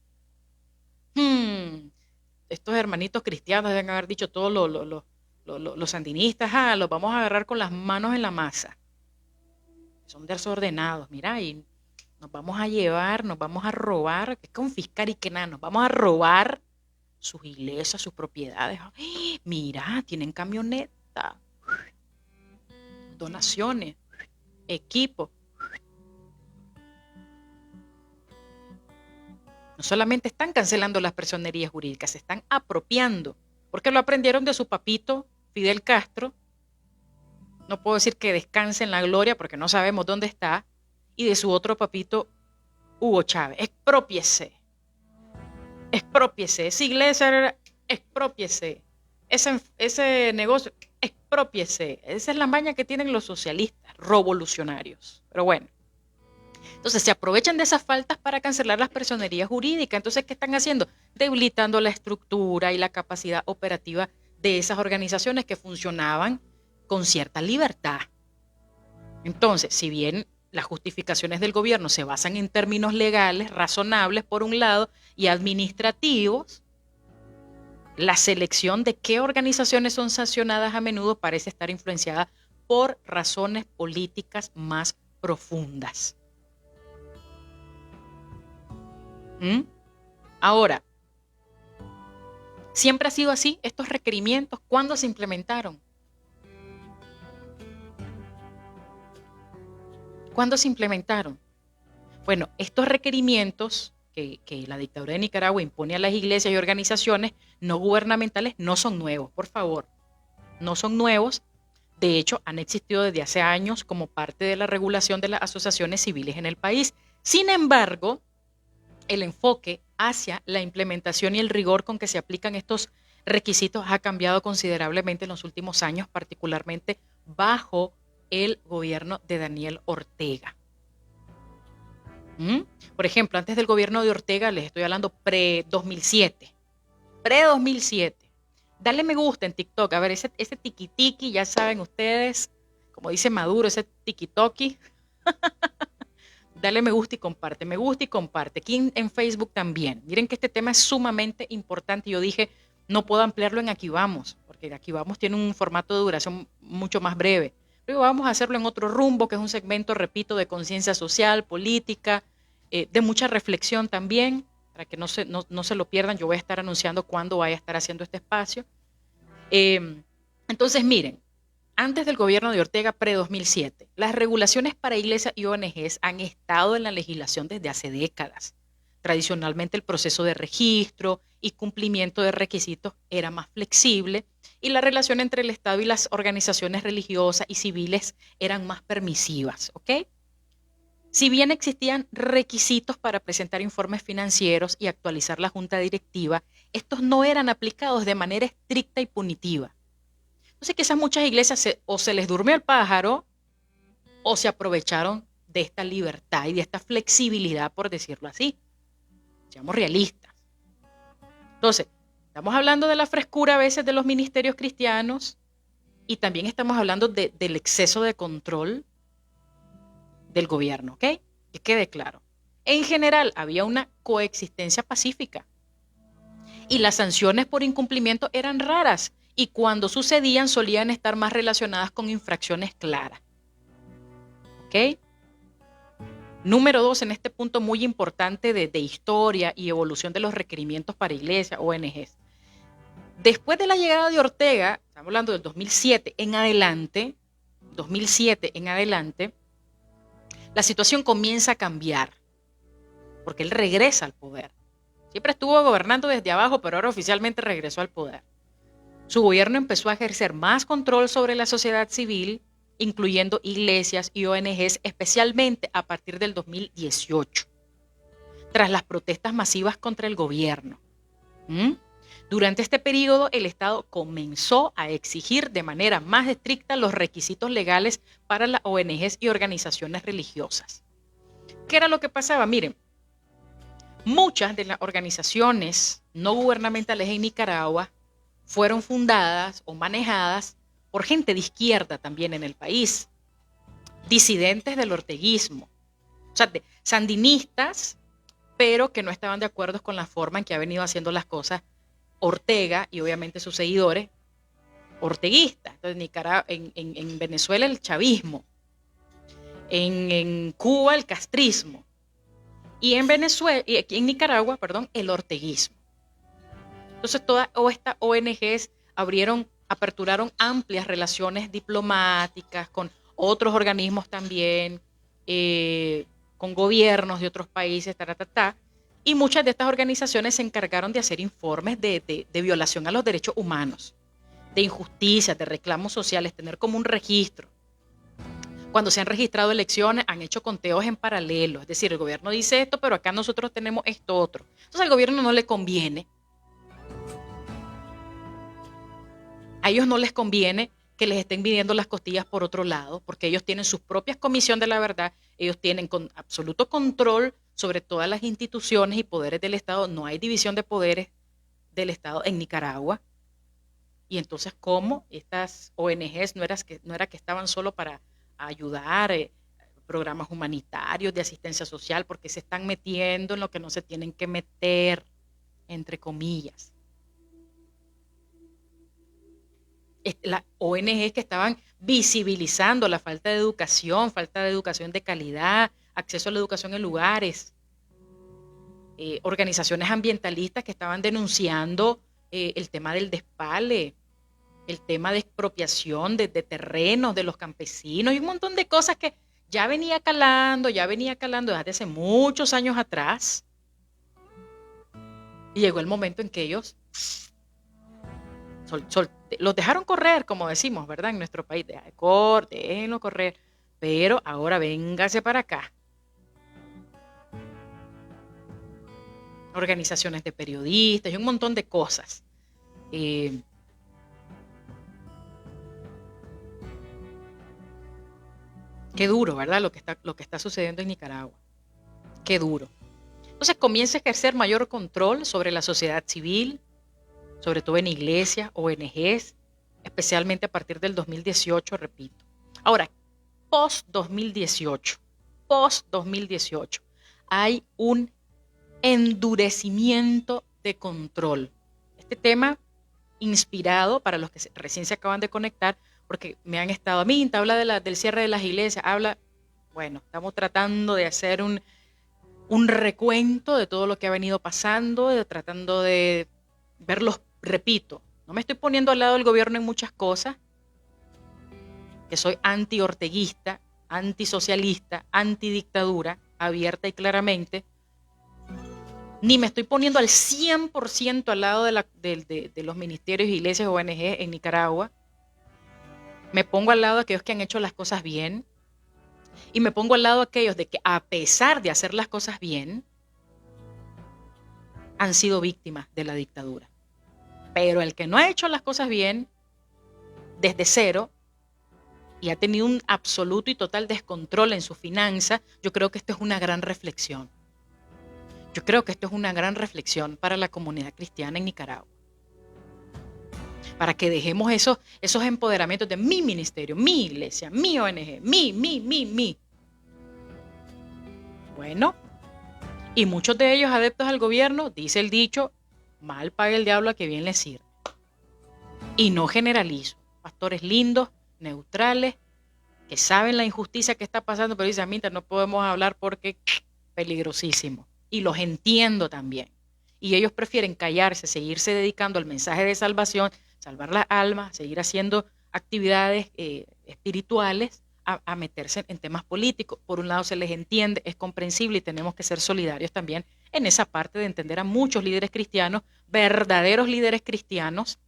Estos hermanitos cristianos deben haber dicho todos los sandinistas, los vamos a agarrar con las manos en la masa. Son desordenados, mira, y nos vamos a llevar, nos vamos a robar, que confiscar y que nada, nos vamos a robar sus iglesias, sus propiedades. ¡Ay! Mira, tienen camioneta, donaciones, equipo. No solamente están cancelando las personerías jurídicas, se están apropiando, porque lo aprendieron de su papito Fidel Castro. No puedo decir que descanse en la gloria porque no sabemos dónde está, y de su otro papito Hugo Chávez. Exprópiese, esa iglesia, exprópiese, ese negocio, exprópiese. Esa es la maña que tienen los socialistas revolucionarios. Pero bueno, entonces se aprovechan de esas faltas para cancelar las personerías jurídicas. Entonces, ¿qué están haciendo? Debilitando la estructura y la capacidad operativa de esas organizaciones que funcionaban con cierta libertad. Entonces, si bien las justificaciones del gobierno se basan en términos legales, razonables por un lado, y administrativos, la selección de qué organizaciones son sancionadas a menudo parece estar influenciada por razones políticas más profundas. Ahora, ¿siempre ha sido así estos requerimientos? ¿Cuándo se implementaron? ¿Cuándo se implementaron? Bueno, estos requerimientos que la dictadura de Nicaragua impone a las iglesias y organizaciones no gubernamentales no son nuevos, por favor. No son nuevos. De hecho, han existido desde hace años como parte de la regulación de las asociaciones civiles en el país. Sin embargo, el enfoque hacia la implementación y el rigor con que se aplican estos requisitos ha cambiado considerablemente en los últimos años, particularmente bajo el gobierno de Daniel Ortega. Por ejemplo, antes del gobierno de Ortega, les estoy hablando pre-2007. Pre-2007. Dale me gusta en TikTok. A ver, ese tiki-tiki, ya saben ustedes, como dice Maduro, ese tiki-toki. Dale me gusta y comparte. Me gusta y comparte. Aquí en Facebook también. Miren que este tema es sumamente importante. Yo dije, no puedo ampliarlo en Aquí Vamos, porque Aquí Vamos tiene un formato de duración mucho más breve. Pero vamos a hacerlo en otro rumbo, que es un segmento, repito, de conciencia social, política, de mucha reflexión también, para que no se lo pierdan. Yo voy a estar anunciando cuándo vaya a estar haciendo este espacio. Entonces, miren, antes del gobierno de Ortega, pre-2007, las regulaciones para iglesias y ONGs han estado en la legislación desde hace décadas. Tradicionalmente el proceso de registro y cumplimiento de requisitos era más flexible y la relación entre el Estado y las organizaciones religiosas y civiles eran más permisivas, ¿ok? Si bien existían requisitos para presentar informes financieros y actualizar la junta directiva, estos no eran aplicados de manera estricta y punitiva. Entonces quizás muchas iglesias o se les durmió el pájaro o se aprovecharon de esta libertad y de esta flexibilidad, por decirlo así. Seamos realistas. Entonces, estamos hablando de la frescura a veces de los ministerios cristianos y también estamos hablando del exceso de control del gobierno, ¿ok? Que quede claro. En general, había una coexistencia pacífica y las sanciones por incumplimiento eran raras y cuando sucedían solían estar más relacionadas con infracciones claras, ¿ok? Número 2, en este punto muy importante de historia y evolución de los requerimientos para iglesias, ONGs. Después de la llegada de Ortega, estamos hablando del 2007 en adelante, la situación comienza a cambiar, porque él regresa al poder. Siempre estuvo gobernando desde abajo, pero ahora oficialmente regresó al poder. Su gobierno empezó a ejercer más control sobre la sociedad civil, incluyendo iglesias y ONGs, especialmente a partir del 2018, tras las protestas masivas contra el gobierno. Durante este periodo, el Estado comenzó a exigir de manera más estricta los requisitos legales para las ONGs y organizaciones religiosas. ¿Qué era lo que pasaba? Miren, muchas de las organizaciones no gubernamentales en Nicaragua fueron fundadas o manejadas por gente de izquierda también en el país, disidentes del orteguismo, o sea, sandinistas, pero que no estaban de acuerdo con la forma en que ha venido haciendo las cosas Ortega y obviamente sus seguidores orteguistas. Entonces, en Venezuela el chavismo, en Cuba el castrismo y en Nicaragua, perdón, el orteguismo. Entonces, todas estas ONGs aperturaron amplias relaciones diplomáticas con otros organismos también, con gobiernos de otros países, y muchas de estas organizaciones se encargaron de hacer informes de violación a los derechos humanos, de injusticias, de reclamos sociales, tener como un registro. Cuando se han registrado elecciones, han hecho conteos en paralelo, es decir, el gobierno dice esto, pero acá nosotros tenemos esto otro. Entonces al gobierno no le conviene. A ellos no les conviene que les estén midiendo las costillas por otro lado, porque ellos tienen sus propias comisiones de la verdad, ellos tienen con absoluto control sobre todas las instituciones y poderes del Estado. No hay división de poderes del Estado en Nicaragua. Y entonces, ¿cómo estas ONGs no era que estaban solo para ayudar, programas humanitarios de asistencia social, porque se están metiendo en lo que no se tienen que meter, entre comillas? Las ONGs que estaban visibilizando la falta de educación de calidad, acceso a la educación en lugares, organizaciones ambientalistas que estaban denunciando el tema del despale, el tema de expropiación de terrenos de los campesinos y un montón de cosas que ya venía calando desde hace muchos años atrás. Y llegó el momento en que ellos los dejaron correr, como decimos, ¿verdad? En nuestro país, déjenlo correr, pero ahora véngase para acá. Organizaciones de periodistas y un montón de cosas. Qué duro, ¿verdad? Lo que está sucediendo en Nicaragua. Qué duro. Entonces comienza a ejercer mayor control sobre la sociedad civil, sobre todo en iglesias, ONGs, especialmente a partir del 2018, repito. Ahora, post-2018, hay un endurecimiento de control. Este tema inspirado para los que recién se acaban de conectar, porque me han estado, Minta, habla del cierre de las iglesias, bueno, estamos tratando de hacer un recuento de todo lo que ha venido pasando, tratando de verlos, repito, no me estoy poniendo al lado del gobierno en muchas cosas, que soy anti-orteguista, antisocialista, antidictadura, abierta y claramente, ni me estoy poniendo al 100% al lado de los ministerios, iglesias, ONG en Nicaragua. Me pongo al lado de aquellos que han hecho las cosas bien y me pongo al lado de aquellos de que a pesar de hacer las cosas bien, han sido víctimas de la dictadura. Pero el que no ha hecho las cosas bien desde cero y ha tenido un absoluto y total descontrol en su finanza, yo creo que esto es una gran reflexión. Yo creo que esto es una gran reflexión para la comunidad cristiana en Nicaragua. Para que dejemos esos empoderamientos de mi ministerio, mi iglesia, mi ONG, mi. Bueno, y muchos de ellos adeptos al gobierno, dice el dicho, mal paga el diablo a que bien le sirve. Y no generalizo. Pastores lindos, neutrales, que saben la injusticia que está pasando, pero dicen, Minta, no podemos hablar porque peligrosísimo. Y los entiendo también. Y ellos prefieren callarse, seguirse dedicando al mensaje de salvación, salvar las almas, seguir haciendo actividades espirituales, a meterse en temas políticos. Por un lado se les entiende, es comprensible y tenemos que ser solidarios también en esa parte de entender a muchos líderes cristianos, verdaderos líderes cristianos,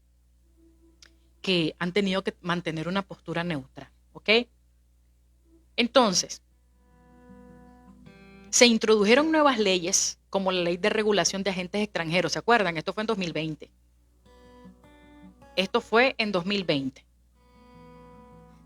que han tenido que mantener una postura neutra, ¿ok? Entonces, se introdujeron nuevas leyes como la ley de regulación de agentes extranjeros, ¿se acuerdan? Esto fue en 2020. Esto fue en 2020,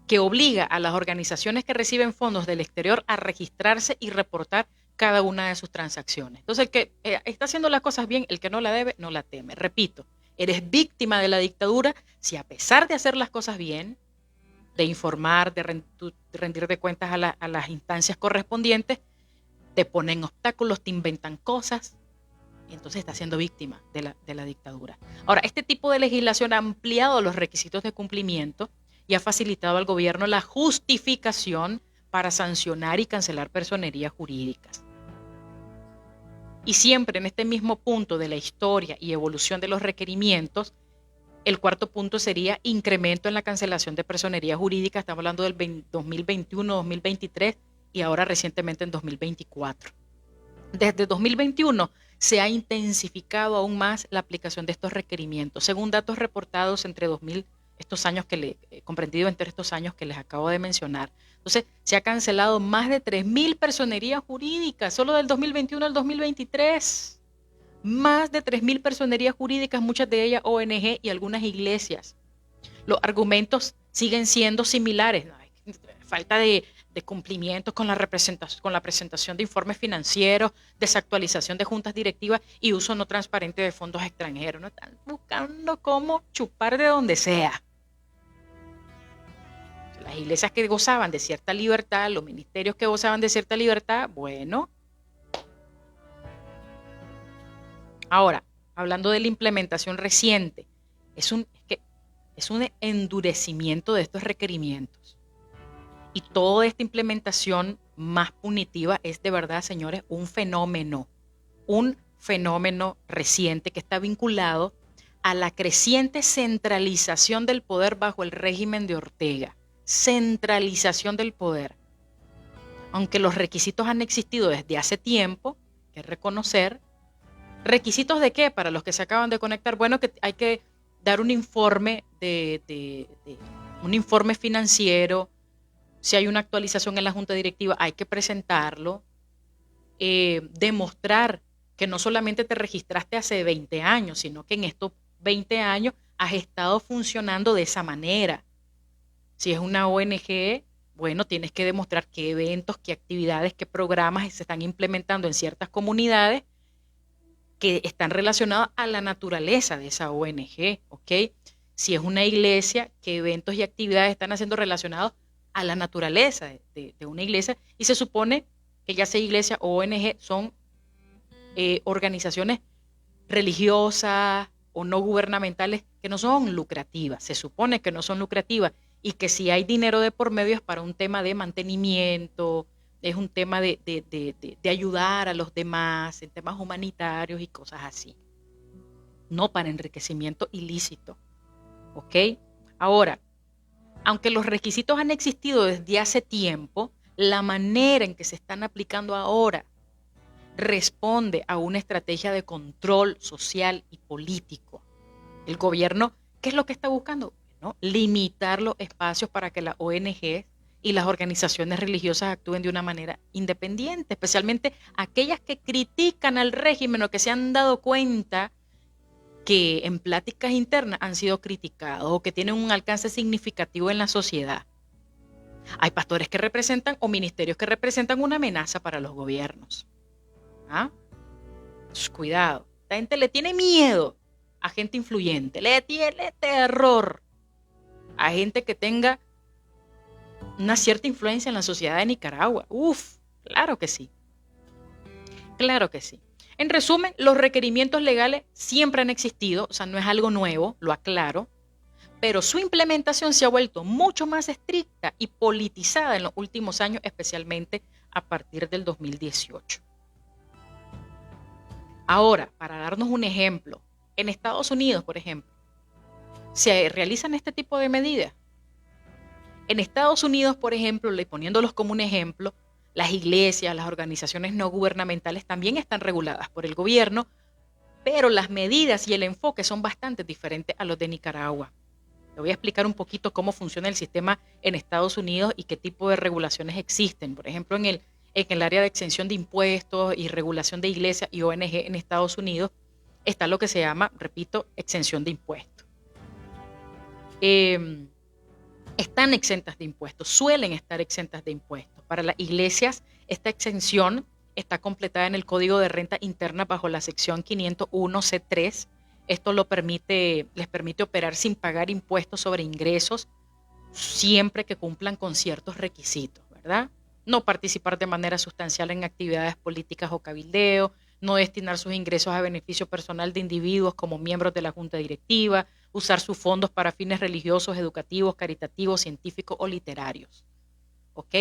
que obliga a las organizaciones que reciben fondos del exterior a registrarse y reportar cada una de sus transacciones. Entonces, el que está haciendo las cosas bien, el que no la debe, no la teme. Repito, eres víctima de la dictadura si a pesar de hacer las cosas bien, de informar, de rendir de cuentas a las instancias correspondientes, te ponen obstáculos, te inventan cosas, y entonces estás siendo víctima de la dictadura. Ahora, este tipo de legislación ha ampliado los requisitos de cumplimiento y ha facilitado al gobierno la justificación para sancionar y cancelar personerías jurídicas. Y siempre en este mismo punto de la historia y evolución de los requerimientos, el cuarto punto sería incremento en la cancelación de personería jurídica. Estamos hablando del 2021, 2023 y ahora recientemente en 2024. Desde 2021 se ha intensificado aún más la aplicación de estos requerimientos. Según datos reportados entre comprendido entre estos años que les acabo de mencionar. Entonces, se ha cancelado más de 3.000 personerías jurídicas, solo del 2021 al 2023. Más de 3.000 personerías jurídicas, muchas de ellas ONG y algunas iglesias. Los argumentos siguen siendo similares. Falta de cumplimientos con la presentación de informes financieros, desactualización de juntas directivas y uso no transparente de fondos extranjeros. No están buscando cómo chupar de donde sea. Las iglesias que gozaban de cierta libertad, los ministerios que gozaban de cierta libertad, bueno. Ahora, hablando de la implementación reciente, es un endurecimiento de estos requerimientos. Y toda esta implementación más punitiva es de verdad, señores, un fenómeno reciente que está vinculado a la creciente centralización del poder bajo el régimen de Ortega. Centralización del poder. Aunque los requisitos han existido desde hace tiempo, hay que reconocer. ¿Requisitos de qué? Para los que se acaban de conectar, bueno, que hay que dar un informe un informe financiero. Si hay una actualización en la junta directiva, hay que presentarlo. Demostrar que no solamente te registraste hace 20 años, sino que en estos 20 años has estado funcionando de esa manera. Si es una ONG, bueno, tienes que demostrar qué eventos, qué actividades, qué programas se están implementando en ciertas comunidades que están relacionados a la naturaleza de esa ONG, ¿ok? Si es una iglesia, qué eventos y actividades están haciendo relacionados a la naturaleza de una iglesia, y se supone que ya sea iglesia o ONG son organizaciones religiosas o no gubernamentales que no son lucrativas, se supone que no son lucrativas, y que si hay dinero de por medio es para un tema de mantenimiento, es un tema de ayudar a los demás en temas humanitarios y cosas así, no para enriquecimiento ilícito, ¿ok? Ahora, aunque los requisitos han existido desde hace tiempo, la manera en que se están aplicando ahora responde a una estrategia de control social y político. El gobierno, ¿qué es lo que está buscando? Bueno, limitar los espacios para que las ONG y las organizaciones religiosas actúen de una manera independiente, especialmente aquellas que critican al régimen o que se han dado cuenta que en pláticas internas han sido criticados o que tienen un alcance significativo en la sociedad. Hay pastores que representan o ministerios que representan una amenaza para los gobiernos. ¿Ah? Pues cuidado, la gente le tiene miedo a gente influyente, le tiene terror a gente que tenga una cierta influencia en la sociedad de Nicaragua. Uf, claro que sí, claro que sí. En resumen, los requerimientos legales siempre han existido, o sea, no es algo nuevo, lo aclaro, pero su implementación se ha vuelto mucho más estricta y politizada en los últimos años, especialmente a partir del 2018. Ahora, para darnos un ejemplo, en Estados Unidos, por ejemplo, se realizan este tipo de medidas. En Estados Unidos, por ejemplo, poniéndolos como un ejemplo, las iglesias, las organizaciones no gubernamentales también están reguladas por el gobierno, pero las medidas y el enfoque son bastante diferentes a los de Nicaragua. Te voy a explicar un poquito cómo funciona el sistema en Estados Unidos y qué tipo de regulaciones existen. Por ejemplo, en el área de exención de impuestos y regulación de iglesias y ONG en Estados Unidos está lo que se llama, repito, exención de impuestos. Están exentas de impuestos, suelen estar exentas de impuestos. Para las iglesias, esta exención está completada en el Código de Renta Interna bajo la sección 501C3. Esto les permite operar sin pagar impuestos sobre ingresos siempre que cumplan con ciertos requisitos, ¿verdad? No participar de manera sustancial en actividades políticas o cabildeo, no destinar sus ingresos a beneficio personal de individuos como miembros de la junta directiva, usar sus fondos para fines religiosos, educativos, caritativos, científicos o literarios. ¿Ok?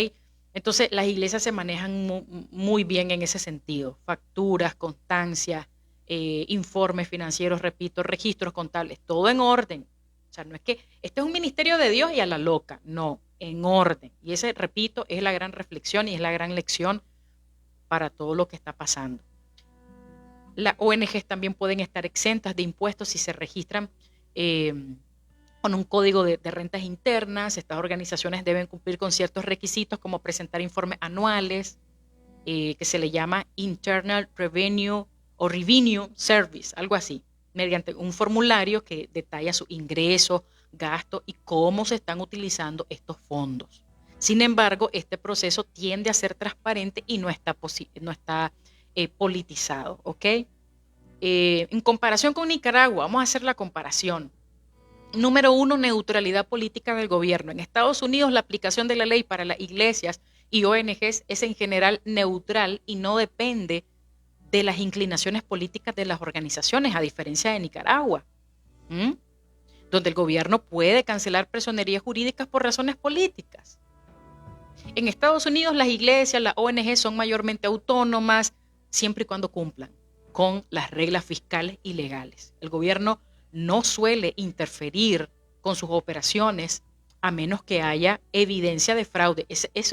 Entonces, las iglesias se manejan muy bien en ese sentido. Facturas, constancias, informes financieros, repito, registros contables, todo en orden. O sea, no es que este es un ministerio de Dios y a la loca, no, en orden. Y ese, repito, es la gran reflexión y es la gran lección para todo lo que está pasando. Las ONGs también pueden estar exentas de impuestos si se registran con un código de rentas internas. Estas organizaciones deben cumplir con ciertos requisitos como presentar informes anuales, que se le llama Internal Revenue o Revenue Service, algo así, mediante un formulario que detalla sus ingresos, gastos y cómo se están utilizando estos fondos. Sin embargo, este proceso tiende a ser transparente y no está politizado, ¿ok? En comparación con Nicaragua, vamos a hacer la comparación. Número 1, neutralidad política del gobierno. En Estados Unidos, la aplicación de la ley para las iglesias y ONGs es en general neutral y no depende de las inclinaciones políticas de las organizaciones, a diferencia de Nicaragua, donde el gobierno puede cancelar personerías jurídicas por razones políticas. En Estados Unidos, las iglesias, las ONG son mayormente autónomas, siempre y cuando cumplan con las reglas fiscales y legales. El gobierno no suele interferir con sus operaciones a menos que haya evidencia de fraude. Eso es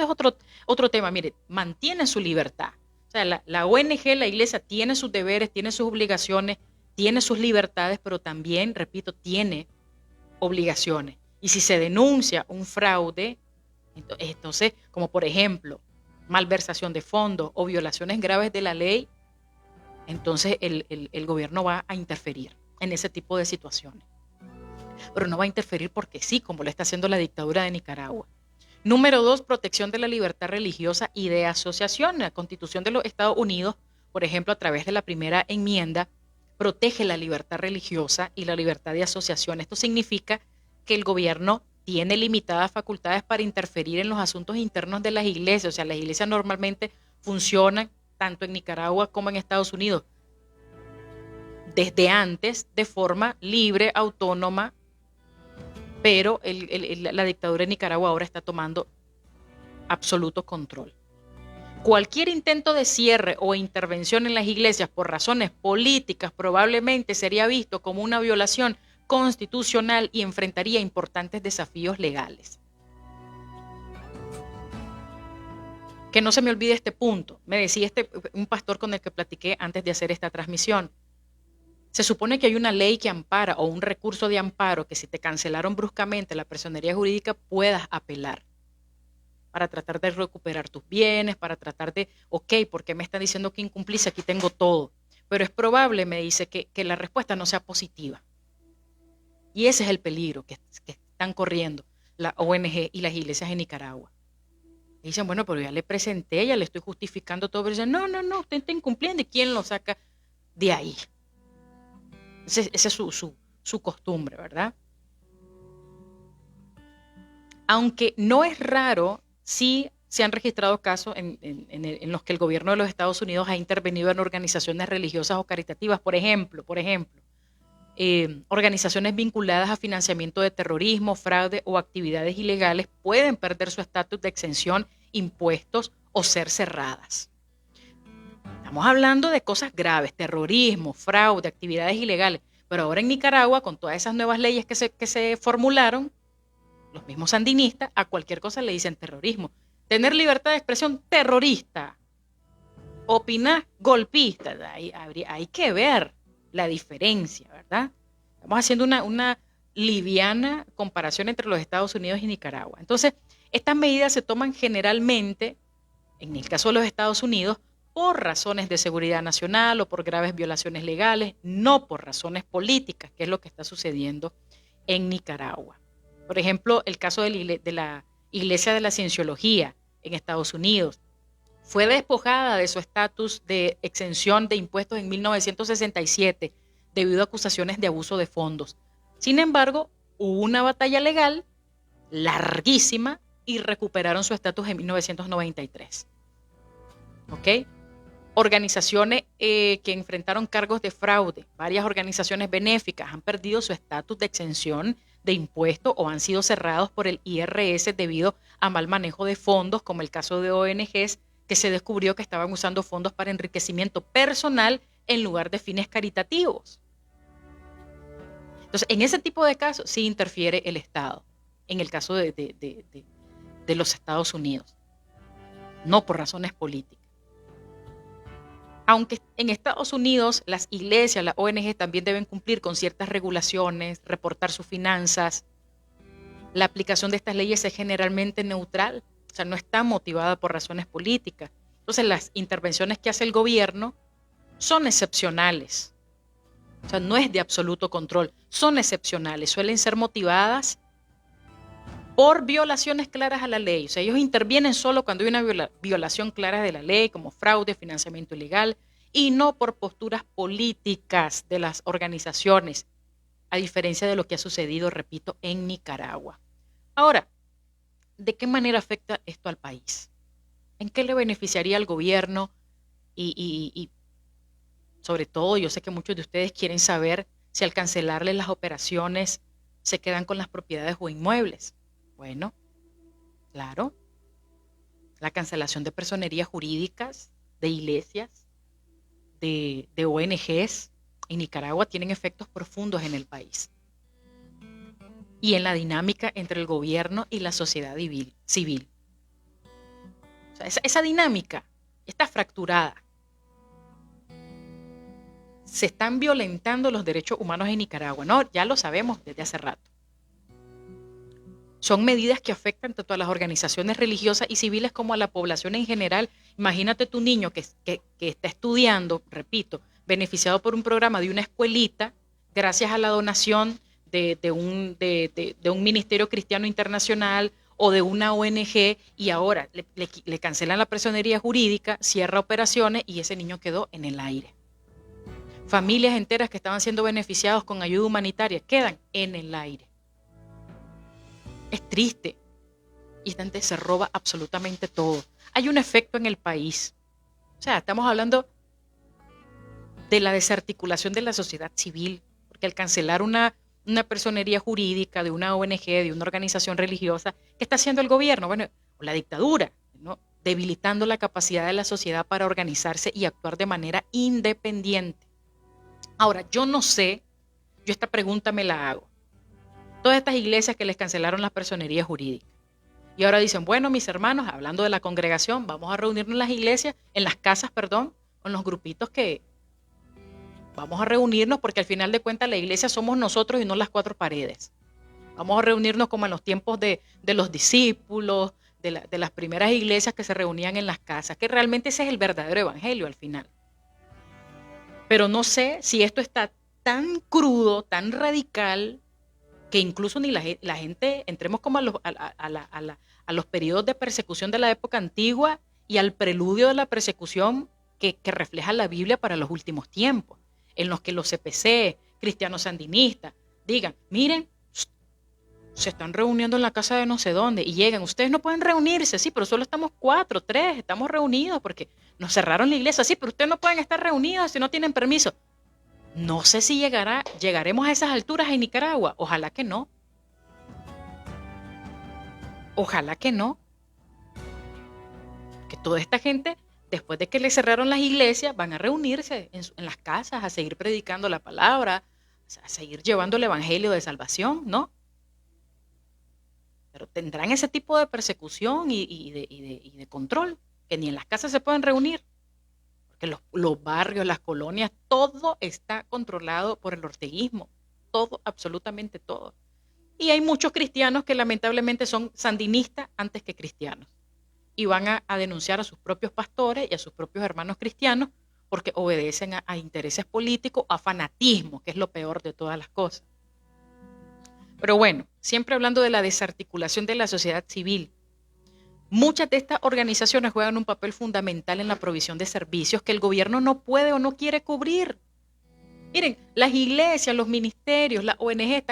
otro tema. Mire, mantienen su libertad. O sea, la ONG, la iglesia, tiene sus deberes, tiene sus obligaciones, tiene sus libertades, pero también, repito, tiene obligaciones. Y si se denuncia un fraude, entonces, como por ejemplo, malversación de fondos o violaciones graves de la ley, entonces el gobierno va a interferir en ese tipo de situaciones. Pero no va a interferir porque sí, como lo está haciendo la dictadura de Nicaragua. Número 2, protección de la libertad religiosa y de asociación. La Constitución de los Estados Unidos, por ejemplo, a través de la primera enmienda, protege la libertad religiosa y la libertad de asociación. Esto significa que el gobierno tiene limitadas facultades para interferir en los asuntos internos de las iglesias. O sea, las iglesias normalmente funcionan tanto en Nicaragua como en Estados Unidos desde antes de forma libre, autónoma, pero la dictadura de Nicaragua ahora está tomando absoluto control. Cualquier intento de cierre o intervención en las iglesias por razones políticas probablemente sería visto como una violación constitucional y enfrentaría importantes desafíos legales. Que no se me olvide este punto. Me decía un pastor con el que platiqué antes de hacer esta transmisión. Se supone que hay una ley que ampara o un recurso de amparo que si te cancelaron bruscamente la personería jurídica puedas apelar para tratar de recuperar tus bienes, para tratar de, ok, ¿por qué me están diciendo que incumplí si aquí tengo todo? Pero es probable, me dice, que la respuesta no sea positiva. Y ese es el peligro que están corriendo la ONG y las iglesias en Nicaragua. Y dicen, bueno, pero ya le presenté, ya le estoy justificando todo, pero dicen, no, usted está incumpliendo, ¿y quién lo saca de ahí? Esa es su costumbre, ¿verdad? Aunque no es raro, sí se han registrado casos en los que el gobierno de los Estados Unidos ha intervenido en organizaciones religiosas o caritativas, por ejemplo, organizaciones vinculadas a financiamiento de terrorismo, fraude o actividades ilegales pueden perder su estatus de exención, impuestos o ser cerradas. Estamos hablando de cosas graves, terrorismo, fraude, actividades ilegales, pero ahora en Nicaragua, con todas esas nuevas leyes que se formularon, los mismos sandinistas a cualquier cosa le dicen terrorismo. Tener libertad de expresión, terrorista. Opinar, golpista. Hay que ver la diferencia, ¿verdad? Estamos haciendo una liviana comparación entre los Estados Unidos y Nicaragua. Entonces, estas medidas se toman generalmente, en el caso de los Estados Unidos, por razones de seguridad nacional o por graves violaciones legales, no por razones políticas, que es lo que está sucediendo en Nicaragua. Por ejemplo, el caso de la Iglesia de la Cienciología en Estados Unidos. Fue despojada de su estatus de exención de impuestos en 1967 debido a acusaciones de abuso de fondos. Sin embargo, hubo una batalla legal larguísima y recuperaron su estatus en 1993. ¿Ok? Organizaciones que enfrentaron cargos de fraude, varias organizaciones benéficas han perdido su estatus de exención de impuestos o han sido cerrados por el IRS debido a mal manejo de fondos, como el caso de ONGs que se descubrió que estaban usando fondos para enriquecimiento personal en lugar de fines caritativos. Entonces, en ese tipo de casos sí interfiere el Estado, en el caso de los Estados Unidos, no por razones políticas. Aunque en Estados Unidos las iglesias, las ONG también deben cumplir con ciertas regulaciones, reportar sus finanzas, la aplicación de estas leyes es generalmente neutral, o sea, no está motivada por razones políticas. Entonces, las intervenciones que hace el gobierno son excepcionales, o sea, no es de absoluto control, son excepcionales, suelen ser motivadas por violaciones claras a la ley. O sea, ellos intervienen solo cuando hay una violación clara de la ley, como fraude, financiamiento ilegal, y no por posturas políticas de las organizaciones, a diferencia de lo que ha sucedido, repito, en Nicaragua. Ahora, ¿de qué manera afecta esto al país? ¿En qué le beneficiaría al gobierno? Y sobre todo, yo sé que muchos de ustedes quieren saber si al cancelarles las operaciones se quedan con las propiedades o inmuebles. Bueno, claro, la cancelación de personerías jurídicas, de iglesias, de ONGs en Nicaragua tienen efectos profundos en el país y en la dinámica entre el gobierno y la sociedad civil. O sea, esa dinámica está fracturada. Se están violentando los derechos humanos en Nicaragua, ¿no? Ya lo sabemos desde hace rato. Son medidas que afectan tanto a las organizaciones religiosas y civiles como a la población en general. Imagínate tu niño que está estudiando, repito, beneficiado por un programa de una escuelita, gracias a la donación de un ministerio cristiano internacional o de una ONG, y ahora le cancelan la personería jurídica, cierra operaciones y ese niño quedó en el aire. Familias enteras que estaban siendo beneficiados con ayuda humanitaria quedan en el aire. Es triste. Y esta gente se roba absolutamente todo. Hay un efecto en el país. O sea, estamos hablando de la desarticulación de la sociedad civil, porque al cancelar una personería jurídica de una ONG, de una organización religiosa, ¿qué está haciendo el gobierno? Bueno, la dictadura, ¿no? debilitando la capacidad de la sociedad para organizarse y actuar de manera independiente. Ahora, yo no sé, yo esta pregunta me la hago. Todas estas iglesias que les cancelaron las personerías jurídicas. Y ahora dicen, bueno, mis hermanos, hablando de la congregación, vamos a reunirnos en las iglesias, en las casas, perdón, con los grupitos que vamos a reunirnos porque al final de cuentas la iglesia somos nosotros y no las cuatro paredes. Vamos a reunirnos como en los tiempos de los discípulos, de las primeras iglesias que se reunían en las casas, que realmente ese es el verdadero evangelio al final. Pero no sé si esto está tan crudo, tan radical, que incluso ni la gente, entremos como a los periodos de persecución de la época antigua y al preludio de la persecución que refleja la Biblia para los últimos tiempos, en los que los CPC, cristianos sandinistas, digan, miren, se están reuniendo en la casa de no sé dónde y llegan, ustedes no pueden reunirse, sí, pero solo estamos 4, 3, estamos reunidos porque nos cerraron la iglesia, sí, pero ustedes no pueden estar reunidos si no tienen permiso. No sé si llegaremos a esas alturas en Nicaragua, ojalá que no. Ojalá que no. Que toda esta gente, después de que le cerraron las iglesias, van a reunirse en las casas, a seguir predicando la palabra, a seguir llevando el evangelio de salvación, ¿no? Pero tendrán ese tipo de persecución y de control, que ni en las casas se pueden reunir. Porque los barrios, las colonias, todo está controlado por el orteguismo. Todo, absolutamente todo. Y hay muchos cristianos que lamentablemente son sandinistas antes que cristianos. Y van a denunciar a sus propios pastores y a sus propios hermanos cristianos porque obedecen a intereses políticos, a fanatismo, que es lo peor de todas las cosas. Pero bueno, siempre hablando de la desarticulación de la sociedad civil, muchas de estas organizaciones juegan un papel fundamental en la provisión de servicios que el gobierno no puede o no quiere cubrir. Miren, las iglesias, los ministerios, las ONG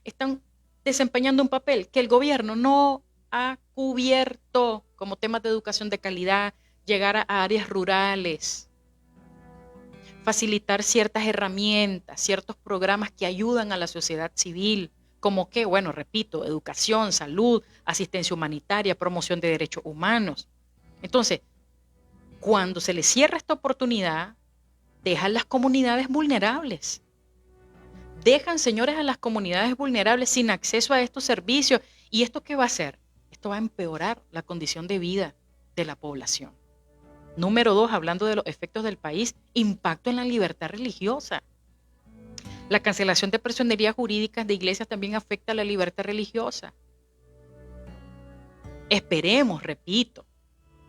están desempeñando un papel que el gobierno no ha cubierto, como temas de educación de calidad, llegar a áreas rurales, facilitar ciertas herramientas, ciertos programas que ayudan a la sociedad civil, como que, bueno, repito, educación, salud, asistencia humanitaria, promoción de derechos humanos. Entonces, cuando se les cierra esta oportunidad, dejan las comunidades vulnerables. Dejan, señores, a las comunidades vulnerables sin acceso a estos servicios. ¿Y esto qué va a hacer? Esto va a empeorar la condición de vida de la población. Número 2, hablando de los efectos del país, impacto en la libertad religiosa. La cancelación de personerías jurídicas de iglesias también afecta a la libertad religiosa. Esperemos, repito,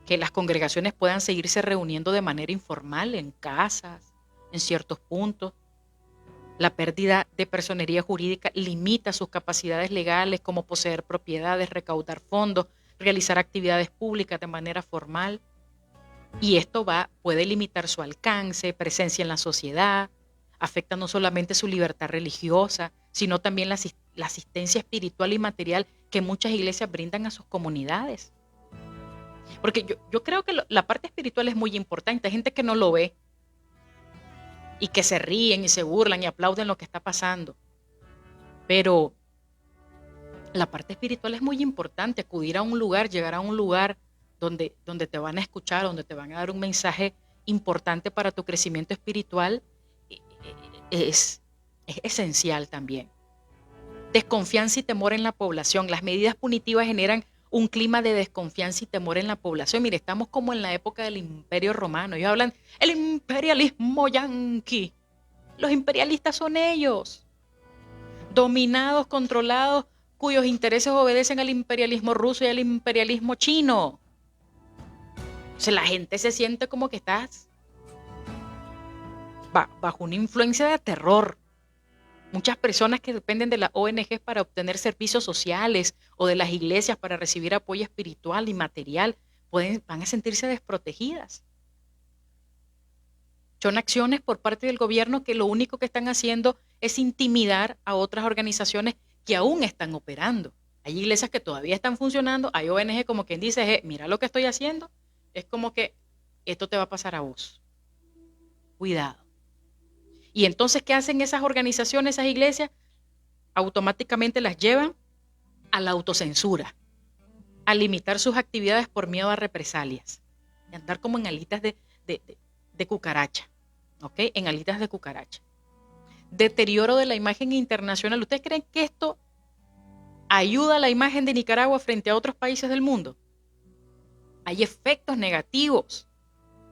que las congregaciones puedan seguirse reuniendo de manera informal en casas, en ciertos puntos. La pérdida de personería jurídica limita sus capacidades legales como poseer propiedades, recaudar fondos, realizar actividades públicas de manera formal. Y esto puede limitar su alcance, presencia en la sociedad, afecta no solamente su libertad religiosa, sino también la asistencia espiritual y material que muchas iglesias brindan a sus comunidades. Porque yo creo que la parte espiritual es muy importante. Hay gente que no lo ve y que se ríen y se burlan y aplauden lo que está pasando. Pero la parte espiritual es muy importante. Acudir a un lugar, llegar a un lugar donde te van a escuchar, donde te van a dar un mensaje importante para tu crecimiento espiritual, es esencial también. Desconfianza y temor en la población. Las medidas punitivas generan un clima de desconfianza y temor en la población. Mire, estamos como en la época del Imperio Romano. Ellos hablan el imperialismo yanqui. Los imperialistas son ellos, dominados, controlados, cuyos intereses obedecen al imperialismo ruso y al imperialismo chino. O sea, la gente se siente como que estás bajo una influencia de terror. Muchas personas que dependen de las ONGs para obtener servicios sociales o de las iglesias para recibir apoyo espiritual y material van a sentirse desprotegidas. Son acciones por parte del gobierno que lo único que están haciendo es intimidar a otras organizaciones que aún están operando. Hay iglesias que todavía están funcionando, hay ONG como quien dice, mira lo que estoy haciendo, es como que esto te va a pasar a vos. Cuidado. Y entonces, ¿qué hacen esas organizaciones, esas iglesias? Automáticamente las llevan a la autocensura, a limitar sus actividades por miedo a represalias, y andar como en alitas de cucaracha, ¿ok? En alitas de cucaracha. Deterioro de la imagen internacional. ¿Ustedes creen que esto ayuda a la imagen de Nicaragua frente a otros países del mundo? Hay efectos negativos.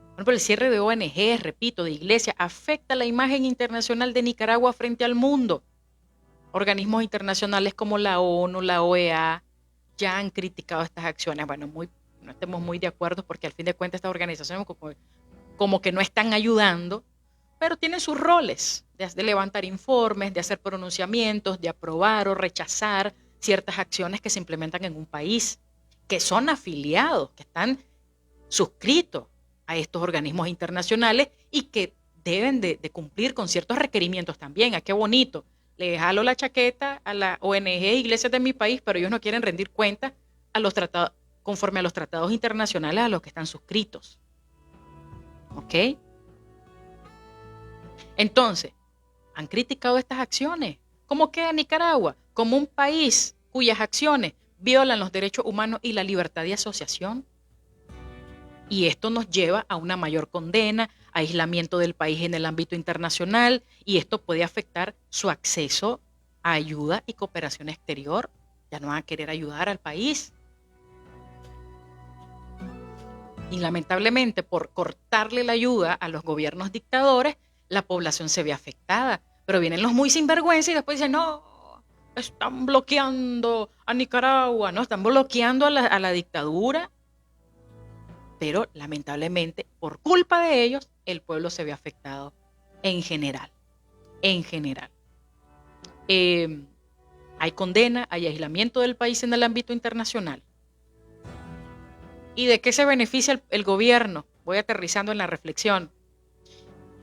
Por ejemplo, el cierre de ONG, repito, de iglesias, afecta la imagen internacional de Nicaragua frente al mundo. Organismos internacionales como la ONU, la OEA, ya han criticado estas acciones. Bueno, no estemos muy de acuerdo porque al fin de cuentas estas organizaciones como que no están ayudando, pero tienen sus roles de levantar informes, de hacer pronunciamientos, de aprobar o rechazar ciertas acciones que se implementan en un país, que son afiliados, que están suscritos a estos organismos internacionales y que deben de cumplir con ciertos requerimientos también. ¿A qué bonito? Le jalo la chaqueta a la ONG Iglesias de mi país, pero ellos no quieren rendir cuenta a los tratados, conforme a los tratados internacionales a los que están suscritos. ¿Ok? Entonces, han criticado estas acciones. ¿Cómo queda Nicaragua? Como un país cuyas acciones violan los derechos humanos y la libertad de asociación. Y esto nos lleva a una mayor condena, aislamiento del país en el ámbito internacional, y esto puede afectar su acceso a ayuda y cooperación exterior. Ya no van a querer ayudar al país. Y lamentablemente, por cortarle la ayuda a los gobiernos dictadores, la población se ve afectada. Pero vienen los muy sinvergüenza y después dicen, no, están bloqueando a Nicaragua, no, están bloqueando a la dictadura. Pero lamentablemente, por culpa de ellos, el pueblo se ve afectado en general. En general. Hay condena, hay aislamiento del país en el ámbito internacional. ¿Y de qué se beneficia el gobierno? Voy aterrizando en la reflexión.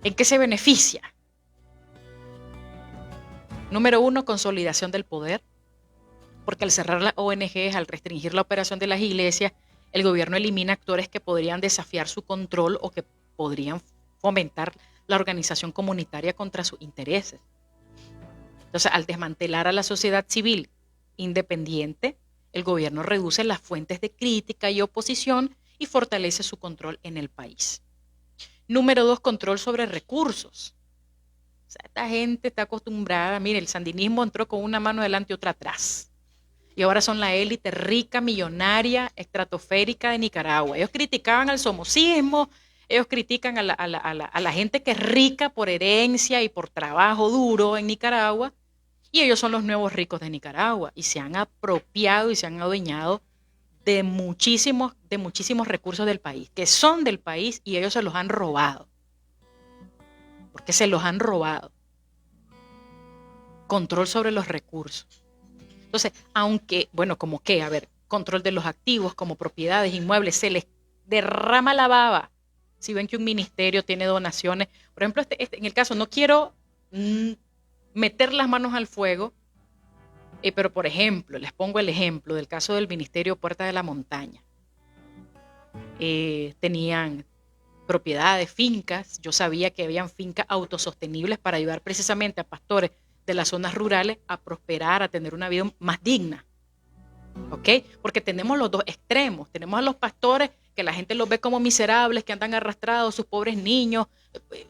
¿En qué se beneficia? Número 1, consolidación del poder. Porque al cerrar las ONGs, al restringir la operación de las iglesias, el gobierno elimina actores que podrían desafiar su control o que podrían fomentar la organización comunitaria contra sus intereses. Entonces, al desmantelar a la sociedad civil independiente, el gobierno reduce las fuentes de crítica y oposición y fortalece su control en el país. Número 2, control sobre recursos. O sea, esta gente está acostumbrada, mire, el sandinismo entró con una mano adelante y otra atrás. Y ahora son la élite rica, millonaria, estratosférica de Nicaragua. Ellos criticaban al somocismo, ellos critican a la gente que es rica por herencia y por trabajo duro en Nicaragua, y ellos son los nuevos ricos de Nicaragua, y se han apropiado y se han adueñado de muchísimos recursos del país, que son del país, y ellos se los han robado. Porque se los han robado. Control sobre los recursos. Entonces, aunque, bueno, como que, a ver, control de los activos como propiedades, inmuebles, se les derrama la baba. Si ven que un ministerio tiene donaciones, por ejemplo, en el caso, no quiero meter las manos al fuego, pero por ejemplo, les pongo el ejemplo del caso del Ministerio Puerta de la Montaña. Tenían propiedades, fincas, yo sabía que habían fincas autosostenibles para ayudar precisamente a pastores de las zonas rurales a prosperar, a tener una vida más digna. ¿Ok? Porque tenemos los dos extremos. Tenemos a los pastores que la gente los ve como miserables, que andan arrastrados, sus pobres niños.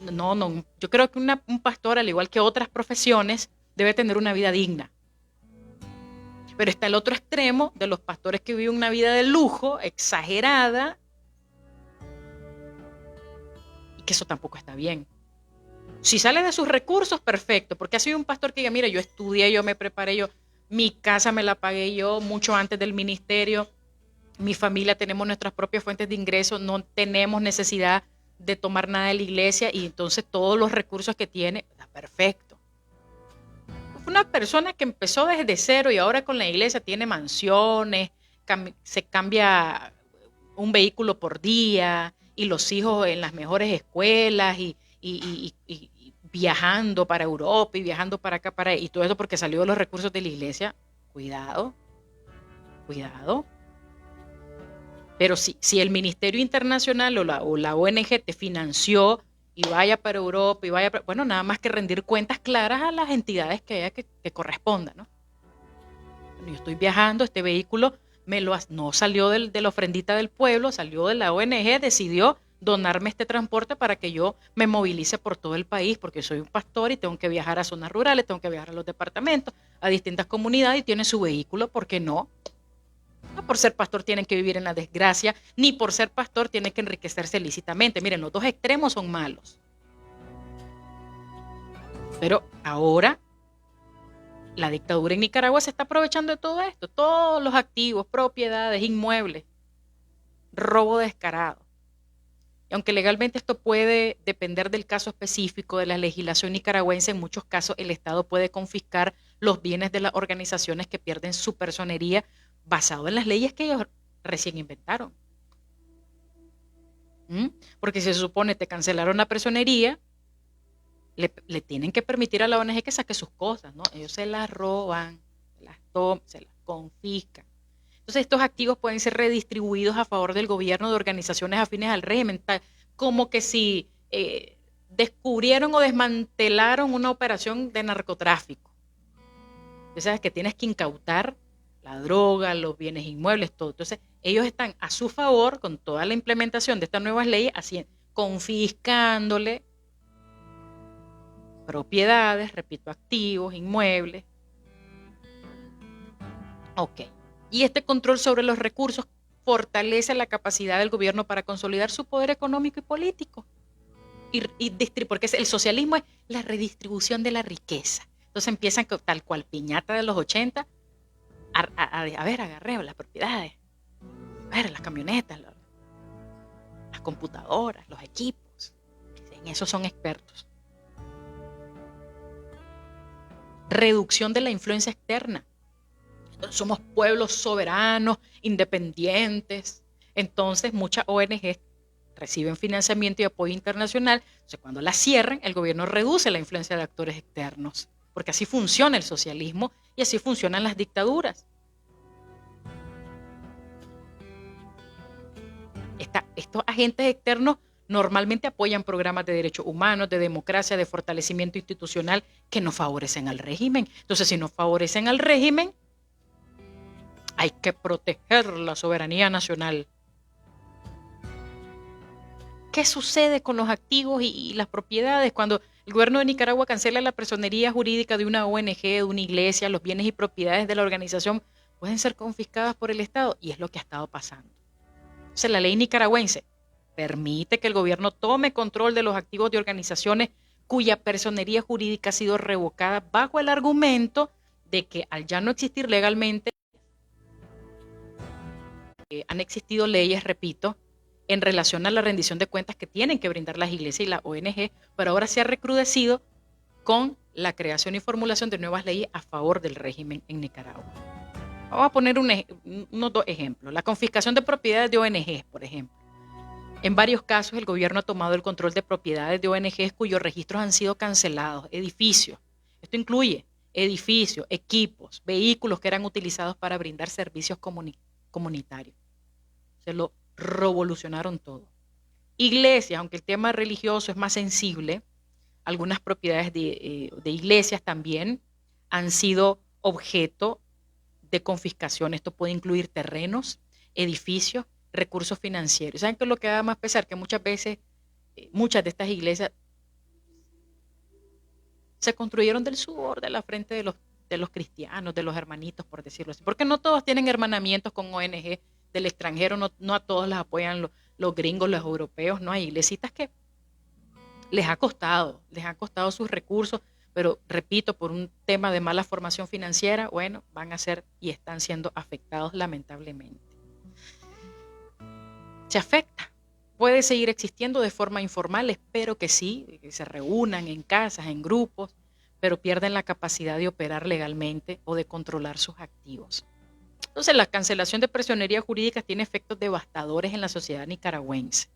No. Yo creo que un pastor, al igual que otras profesiones, debe tener una vida digna. Pero está el otro extremo de los pastores que viven una vida de lujo, exagerada, y que eso tampoco está bien. Si sale de sus recursos, perfecto, porque ha sido un pastor que diga, mira, yo estudié, yo me preparé, mi casa me la pagué yo mucho antes del ministerio, mi familia tenemos nuestras propias fuentes de ingresos, no tenemos necesidad de tomar nada de la iglesia y entonces todos los recursos que tiene, está perfecto. Fue una persona que empezó desde cero y ahora con la iglesia tiene mansiones, se cambia un vehículo por día y los hijos en las mejores escuelas y viajando para Europa y viajando para acá, y todo eso porque salió de los recursos de la iglesia. Cuidado. Pero si el Ministerio Internacional o la ONG te financió y vaya para Europa bueno, nada más que rendir cuentas claras a las entidades que haya que correspondan, ¿no? Bueno, yo estoy viajando, este vehículo No salió de la ofrendita del pueblo, salió de la ONG, decidió donarme este transporte para que yo me movilice por todo el país, porque soy un pastor y tengo que viajar a zonas rurales, tengo que viajar a los departamentos, a distintas comunidades, y tiene su vehículo, ¿por qué no? No por ser pastor tienen que vivir en la desgracia, ni por ser pastor tienen que enriquecerse lícitamente. Miren, los dos extremos son malos. Pero ahora la dictadura en Nicaragua se está aprovechando de todo esto, todos los activos, propiedades, inmuebles, robo descarado. Y aunque legalmente esto puede depender del caso específico de la legislación nicaragüense, en muchos casos el Estado puede confiscar los bienes de las organizaciones que pierden su personería basado en las leyes que ellos recién inventaron. ¿Mm? Porque si se supone te cancelaron la personería, le tienen que permitir a la ONG que saque sus cosas, ¿no? Ellos se las roban, se las confiscan. Entonces estos activos pueden ser redistribuidos a favor del gobierno de organizaciones afines al régimen, como que si descubrieron o desmantelaron una operación de narcotráfico. Tú sabes que tienes que incautar la droga, los bienes inmuebles, todo. Entonces ellos están a su favor con toda la implementación de estas nuevas leyes, confiscándole propiedades, repito, activos, inmuebles. Ok. Y este control sobre los recursos fortalece la capacidad del gobierno para consolidar su poder económico y político. Porque el socialismo es la redistribución de la riqueza. Entonces empiezan tal cual piñata de los 80, a ver, agarreo las propiedades, a ver, las camionetas, las computadoras, los equipos. En eso son expertos. Reducción de la influencia externa. Somos pueblos soberanos, independientes. Entonces muchas ONGs reciben financiamiento y apoyo internacional. Entonces cuando las cierran, el gobierno reduce la influencia de actores externos. Porque así funciona el socialismo y así funcionan las dictaduras. Estos agentes externos normalmente apoyan programas de derechos humanos, de democracia, de fortalecimiento institucional que no favorecen al régimen. Entonces, si no favorecen al régimen, hay que proteger la soberanía nacional. ¿Qué sucede con los activos y las propiedades cuando el gobierno de Nicaragua cancela la personería jurídica de una ONG, de una iglesia? Los bienes y propiedades de la organización pueden ser confiscadas por el Estado, y es lo que ha estado pasando. Entonces, la ley nicaragüense permite que el gobierno tome control de los activos de organizaciones cuya personería jurídica ha sido revocada bajo el argumento de que al ya no existir legalmente, han existido leyes, repito, en relación a la rendición de cuentas que tienen que brindar las iglesias y las ONG, pero ahora se ha recrudecido con la creación y formulación de nuevas leyes a favor del régimen en Nicaragua. Vamos a poner unos dos ejemplos. La confiscación de propiedades de ONGs, por ejemplo. En varios casos, el gobierno ha tomado el control de propiedades de ONGs cuyos registros han sido cancelados, edificios. Esto incluye edificios, equipos, vehículos que eran utilizados para brindar servicios comunitarios. Se lo revolucionaron todo. Iglesias, aunque el tema religioso es más sensible, algunas propiedades de iglesias también han sido objeto de confiscación. Esto puede incluir terrenos, edificios, recursos financieros. ¿Saben qué es lo que da más pesar? Que muchas veces, muchas de estas iglesias se construyeron del sudor de la frente de los cristianos, de los hermanitos, por decirlo así. Porque no todos tienen hermanamientos con ONG del extranjero, no a todos las apoyan los gringos, los europeos, no, hay iglesitas que les ha costado sus recursos, pero repito, por un tema de mala formación financiera, bueno, van a ser y están siendo afectados lamentablemente. Se afecta. Puede seguir existiendo de forma informal, espero que sí, que se reúnan en casas, en grupos, pero pierden la capacidad de operar legalmente o de controlar sus activos. Entonces, la cancelación de personería jurídica tiene efectos devastadores en la sociedad nicaragüense.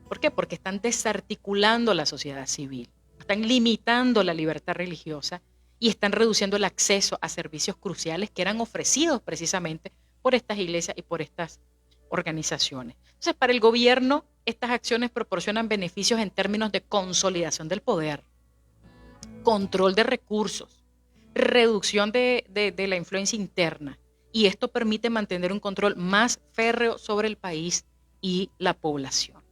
¿Por qué? Porque están desarticulando la sociedad civil, están limitando la libertad religiosa y están reduciendo el acceso a servicios cruciales que eran ofrecidos precisamente por estas iglesias y por estas organizaciones. Entonces, para el gobierno, estas acciones proporcionan beneficios en términos de consolidación del poder, control de recursos, reducción de la influencia interna y esto permite mantener un control más férreo sobre el país y la población.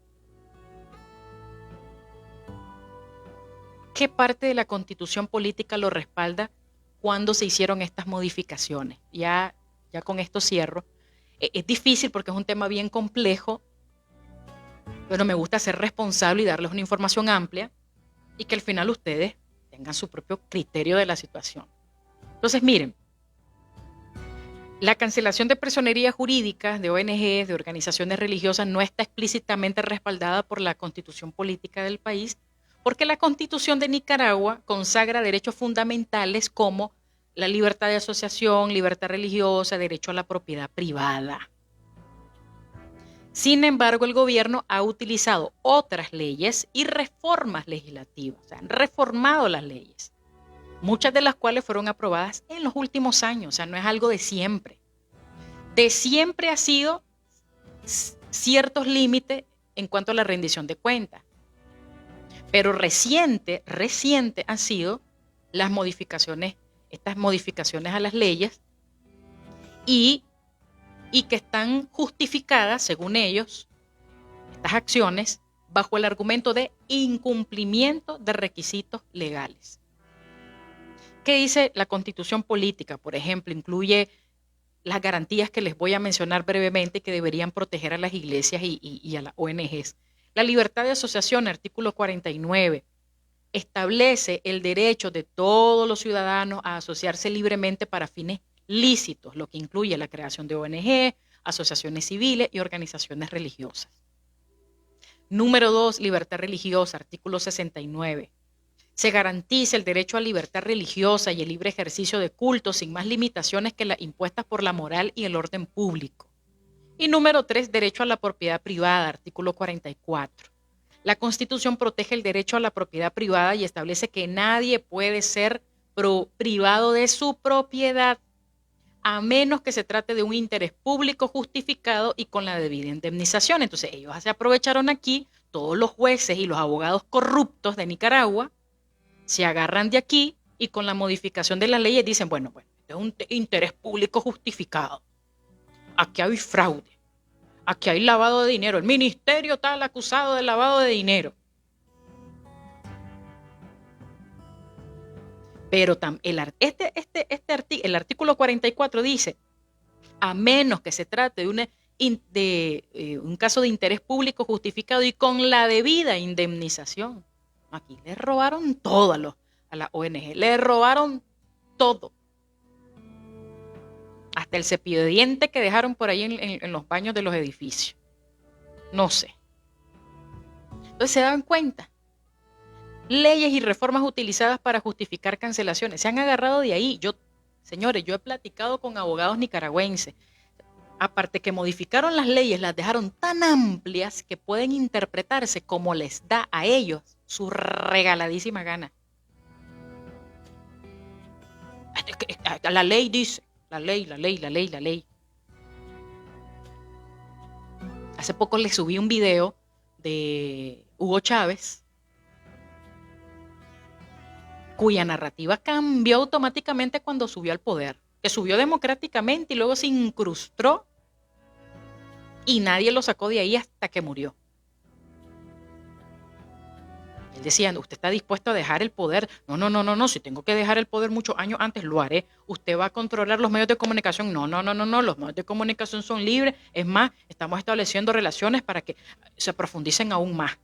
¿Qué parte de la Constitución política lo respalda cuando se hicieron estas modificaciones? Ya con esto cierro. Es difícil porque es un tema bien complejo, pero me gusta ser responsable y darles una información amplia y que al final ustedes tengan su propio criterio de la situación. Entonces, miren, la cancelación de personerías jurídicas de ONGs, de organizaciones religiosas, no está explícitamente respaldada por la Constitución política del país, porque la Constitución de Nicaragua consagra derechos fundamentales como la libertad de asociación, libertad religiosa, derecho a la propiedad privada. Sin embargo, el gobierno ha utilizado otras leyes y reformas legislativas, o sea, han reformado las leyes, muchas de las cuales fueron aprobadas en los últimos años, o sea, no es algo de siempre. De siempre ha sido ciertos límites en cuanto a la rendición de cuentas, pero reciente han sido las modificaciones, estas modificaciones a las leyes y que están justificadas, según ellos, estas acciones, bajo el argumento de incumplimiento de requisitos legales. ¿Qué dice la Constitución política? Por ejemplo, incluye las garantías que les voy a mencionar brevemente que deberían proteger a las iglesias y a las ONGs. La libertad de asociación, artículo 49, establece el derecho de todos los ciudadanos a asociarse libremente para fines lícitos, lo que incluye la creación de ONG, asociaciones civiles y organizaciones religiosas. Número 2, libertad religiosa, artículo 69. Se garantiza el derecho a libertad religiosa y el libre ejercicio de culto sin más limitaciones que las impuestas por la moral y el orden público. Y número 3, derecho a la propiedad privada, artículo 44. La Constitución protege el derecho a la propiedad privada y establece que nadie puede ser privado de su propiedad a menos que se trate de un interés público justificado y con la debida indemnización. Entonces ellos se aprovecharon aquí, todos los jueces y los abogados corruptos de Nicaragua se agarran de aquí y con la modificación de las leyes dicen, bueno, este es un interés público justificado. Aquí hay fraude, aquí hay lavado de dinero, el ministerio tal acusado de lavado de dinero. Pero el artículo 44 dice, a menos que se trate de un caso de interés público justificado y con la debida indemnización. Aquí le robaron todo a la ONG, le robaron todo. Hasta el cepillo de dientes que dejaron por ahí en los baños de los edificios. No sé. Entonces se dan cuenta. Leyes y reformas utilizadas para justificar cancelaciones. Se han agarrado de ahí. Señores, yo he platicado con abogados nicaragüenses. Aparte que modificaron las leyes, las dejaron tan amplias que pueden interpretarse como les da a ellos su regaladísima gana. La ley dice, la ley. Hace poco les subí un video de Hugo Chávez, cuya narrativa cambió automáticamente cuando subió al poder, que subió democráticamente y luego se incrustó y nadie lo sacó de ahí hasta que murió. Él decía, usted está dispuesto a dejar el poder. No, si tengo que dejar el poder muchos años antes, lo haré. Usted va a controlar los medios de comunicación. No, los medios de comunicación son libres. Es más, estamos estableciendo relaciones para que se profundicen aún más.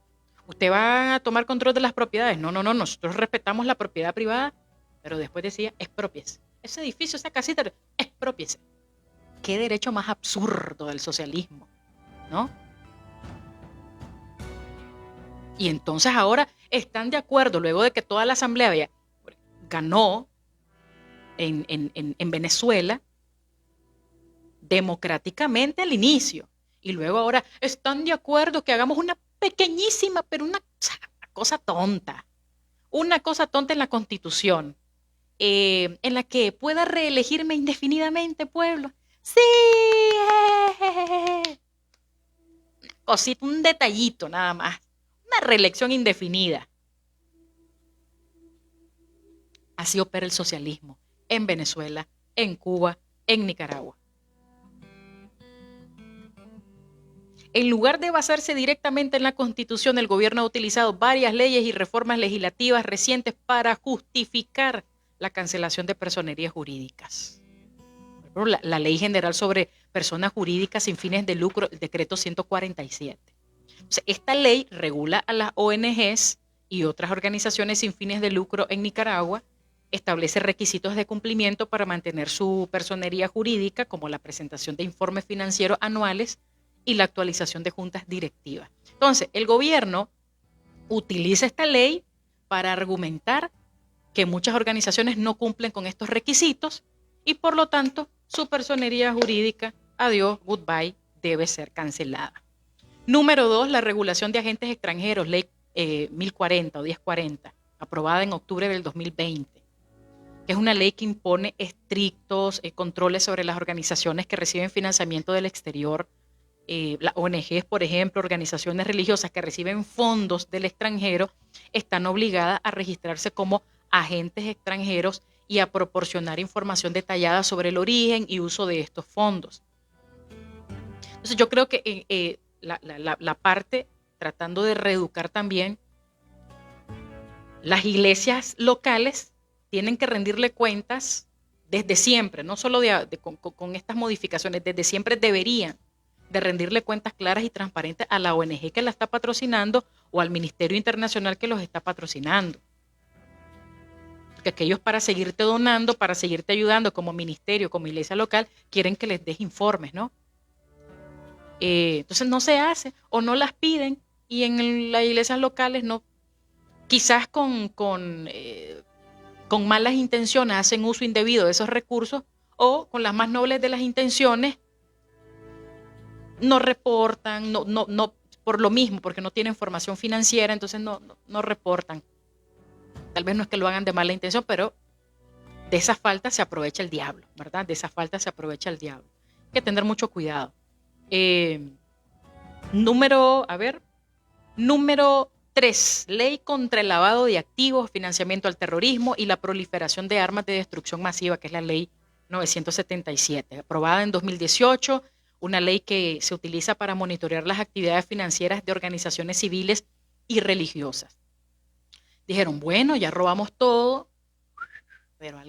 ¿Usted va a tomar control de las propiedades? No, nosotros respetamos la propiedad privada, pero después decía, exprópiese. Ese edificio, esa casita, exprópiese. Qué derecho más absurdo del socialismo, ¿no? Y entonces ahora están de acuerdo, luego de que toda la asamblea ganó en Venezuela, democráticamente al inicio, y luego ahora están de acuerdo que hagamos una pequeñísima, pero una cosa tonta en la Constitución, en la que pueda reelegirme indefinidamente, pueblo. Sí, cosita, un detallito nada más, una reelección indefinida. Así opera el socialismo en Venezuela, en Cuba, en Nicaragua. En lugar de basarse directamente en la Constitución, el gobierno ha utilizado varias leyes y reformas legislativas recientes para justificar la cancelación de personerías jurídicas. Por ejemplo, la Ley General sobre Personas Jurídicas sin fines de lucro, el decreto 147. Entonces, esta ley regula a las ONGs y otras organizaciones sin fines de lucro en Nicaragua, establece requisitos de cumplimiento para mantener su personería jurídica, como la presentación de informes financieros anuales y la actualización de juntas directivas. Entonces, el gobierno utiliza esta ley para argumentar que muchas organizaciones no cumplen con estos requisitos y por lo tanto su personería jurídica, adiós, goodbye, debe ser cancelada. Número 2, la regulación de agentes extranjeros, ley 1040 o 1040, aprobada en octubre del 2020, que es una ley que impone estrictos controles sobre las organizaciones que reciben financiamiento del exterior. Las ONGs, por ejemplo, organizaciones religiosas que reciben fondos del extranjero, están obligadas a registrarse como agentes extranjeros y a proporcionar información detallada sobre el origen y uso de estos fondos. Entonces yo creo que la parte tratando de reeducar también, las iglesias locales tienen que rendirle cuentas desde siempre, no solo con estas modificaciones, desde siempre deberían de rendirle cuentas claras y transparentes a la ONG que la está patrocinando o al Ministerio Internacional que los está patrocinando. Que aquellos para seguirte donando, para seguirte ayudando como ministerio, como iglesia local, quieren que les des informes, ¿no? Entonces no se hace o no las piden y en las iglesias locales no, quizás con malas intenciones hacen uso indebido de esos recursos o con las más nobles de las intenciones no reportan, no, por lo mismo, porque no tienen formación financiera, entonces no reportan. Tal vez no es que lo hagan de mala intención, pero de esa falta se aprovecha el diablo, ¿verdad? De esa falta se aprovecha el diablo. Hay que tener mucho cuidado. Número 3, ley contra el lavado de activos, financiamiento al terrorismo y la proliferación de armas de destrucción masiva, que es la ley 977, aprobada en 2018, una ley que se utiliza para monitorear las actividades financieras de organizaciones civiles y religiosas. Dijeron, bueno, ya robamos todo, pero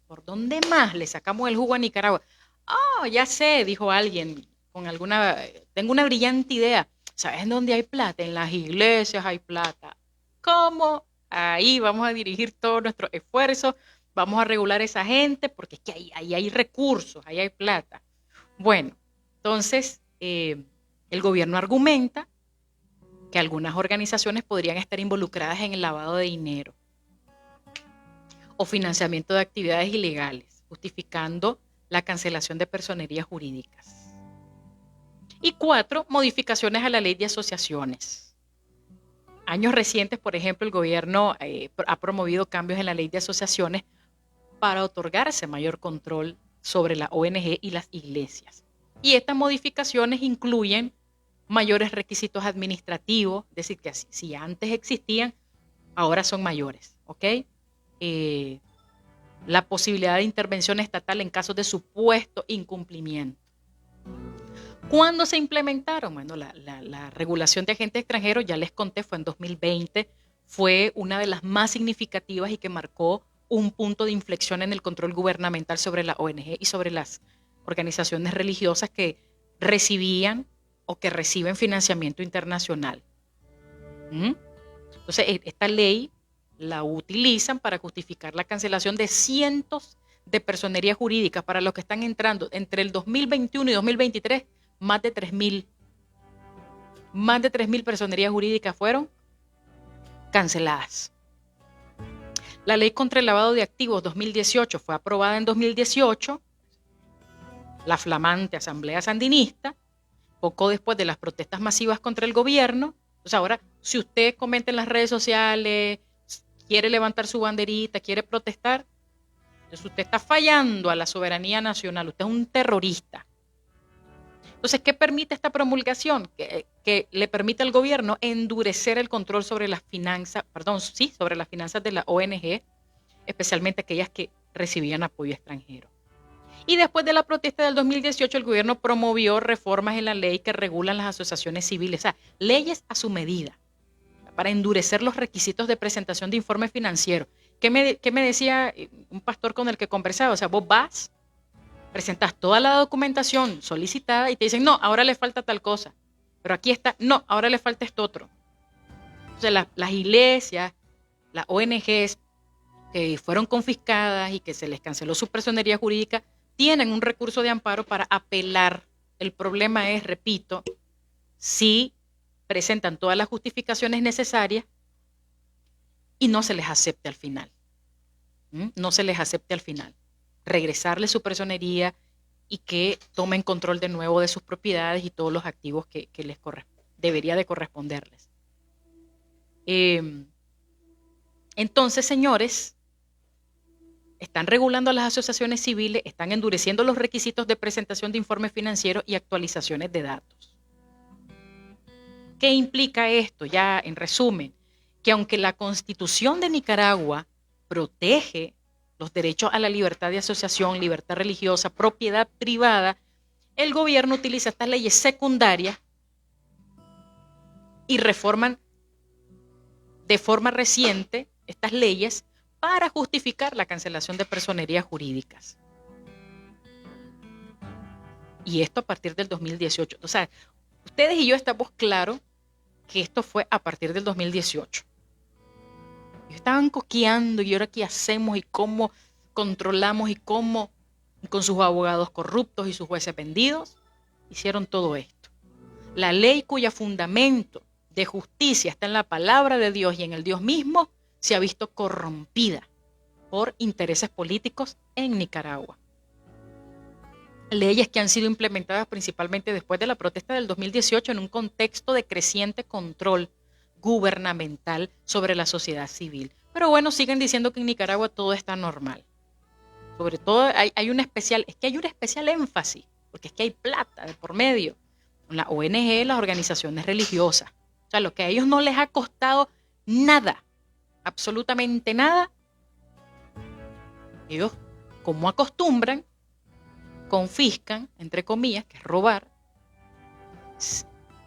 ¿por dónde más le sacamos el jugo a Nicaragua? Oh, ya sé, dijo alguien, tengo una brillante idea. ¿Sabes dónde hay plata? En las iglesias hay plata. ¿Cómo? Ahí vamos a dirigir todos nuestros esfuerzos, vamos a regular a esa gente, porque es que ahí hay recursos, ahí hay plata. Bueno, entonces el gobierno argumenta que algunas organizaciones podrían estar involucradas en el lavado de dinero o financiamiento de actividades ilegales, justificando la cancelación de personerías jurídicas. Y 4, modificaciones a la ley de asociaciones. Años recientes, por ejemplo, el gobierno ha promovido cambios en la ley de asociaciones para otorgarse mayor control sobre la ONG y las iglesias. Y estas modificaciones incluyen mayores requisitos administrativos, es decir, que si antes existían, ahora son mayores, ¿ok? La posibilidad de intervención estatal en casos de supuesto incumplimiento. ¿Cuándo se implementaron? Bueno, la regulación de agentes extranjeros, ya les conté, fue en 2020, fue una de las más significativas y que marcó un punto de inflexión en el control gubernamental sobre la ONG y sobre las organizaciones religiosas que recibían o que reciben financiamiento internacional. Entonces, esta ley la utilizan para justificar la cancelación de cientos de personerías jurídicas para los que están entrando entre el 2021 y 2023, más de 3.000. Más de 3.000 personerías jurídicas fueron canceladas. La ley contra el lavado de activos 2018 fue aprobada en 2018, la flamante Asamblea Sandinista, poco después de las protestas masivas contra el gobierno. Entonces ahora, si usted comenta en las redes sociales, quiere levantar su banderita, quiere protestar, entonces usted está fallando a la soberanía nacional, usted es un terrorista. Entonces, ¿qué permite esta promulgación? Que le permite al gobierno endurecer el control sobre las finanzas, sobre las finanzas de la ONG, especialmente aquellas que recibían apoyo extranjero. Y después de la protesta del 2018, el gobierno promovió reformas en la ley que regulan las asociaciones civiles, o sea, leyes a su medida, para endurecer los requisitos de presentación de informe financiero. ¿Qué me decía un pastor con el que conversaba? O sea, vos vas, presentas toda la documentación solicitada y te dicen, no, ahora le falta tal cosa. Pero aquí está, no, ahora le falta esto otro. O sea, las iglesias, las ONGs que fueron confiscadas y que se les canceló su personería jurídica, tienen un recurso de amparo para apelar. El problema es, repito, si presentan todas las justificaciones necesarias y no se les acepte al final. No se les acepte al final. Regresarle su personería y que tomen control de nuevo de sus propiedades y todos los activos que les debería de corresponderles. Entonces, señores, están regulando a las asociaciones civiles, están endureciendo los requisitos de presentación de informes financieros y actualizaciones de datos. ¿Qué implica esto? Ya en resumen, que aunque la Constitución de Nicaragua protege los derechos a la libertad de asociación, libertad religiosa, propiedad privada, el gobierno utiliza estas leyes secundarias y reforman de forma reciente estas leyes para justificar la cancelación de personerías jurídicas. Y esto a partir del 2018. O sea, ustedes y yo estamos claros que esto fue a partir del 2018. Ellos estaban coqueando y ahora qué hacemos y cómo controlamos y cómo con sus abogados corruptos y sus jueces vendidos hicieron todo esto. La ley cuya fundamento de justicia está en la palabra de Dios y en el Dios mismo se ha visto corrompida por intereses políticos en Nicaragua. Leyes que han sido implementadas principalmente después de la protesta del 2018 en un contexto de creciente control gubernamental sobre la sociedad civil. Pero bueno, siguen diciendo que en Nicaragua todo está normal. Sobre todo hay un especial énfasis, porque es que hay plata de por medio. La ONG, las organizaciones religiosas. O sea, lo que a ellos no les ha costado nada, absolutamente nada, ellos, como acostumbran, confiscan, entre comillas, que es robar,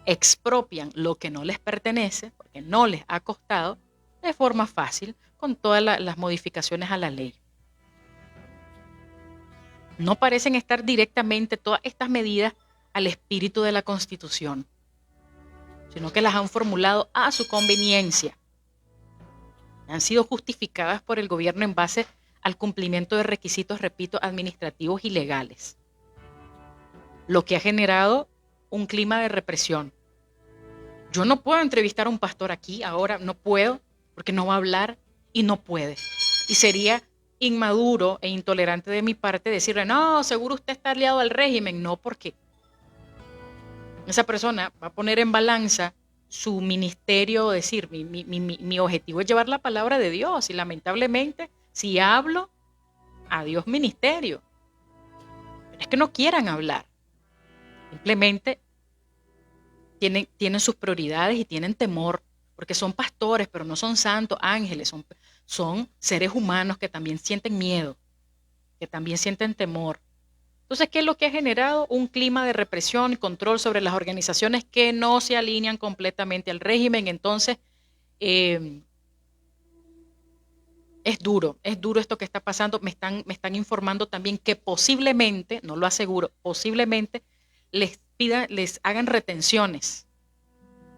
expropian lo que no les pertenece, porque no les ha costado, de forma fácil, con todas las modificaciones a la ley. No parecen estar directamente todas estas medidas al espíritu de la Constitución, sino que las han formulado a su conveniencia. Han sido justificadas por el gobierno en base al cumplimiento de requisitos, repito, administrativos y legales. Lo que ha generado un clima de represión. Yo no puedo entrevistar a un pastor aquí, ahora no puedo, porque no va a hablar y no puede. Y sería inmaduro e intolerante de mi parte decirle, no, seguro usted está aliado al régimen. No, porque esa persona va a poner en balanza su ministerio, decir, mi objetivo es llevar la palabra de Dios, y lamentablemente, si hablo, adiós ministerio. Pero es que no quieran hablar. Simplemente tienen sus prioridades y tienen temor, porque son pastores, pero no son santos, ángeles, son seres humanos que también sienten miedo, que también sienten temor. Entonces, ¿qué es lo que ha generado? Un clima de represión y control sobre las organizaciones que no se alinean completamente al régimen. Entonces, es duro esto que está pasando. Me están informando también que posiblemente, no lo aseguro, posiblemente les hagan retenciones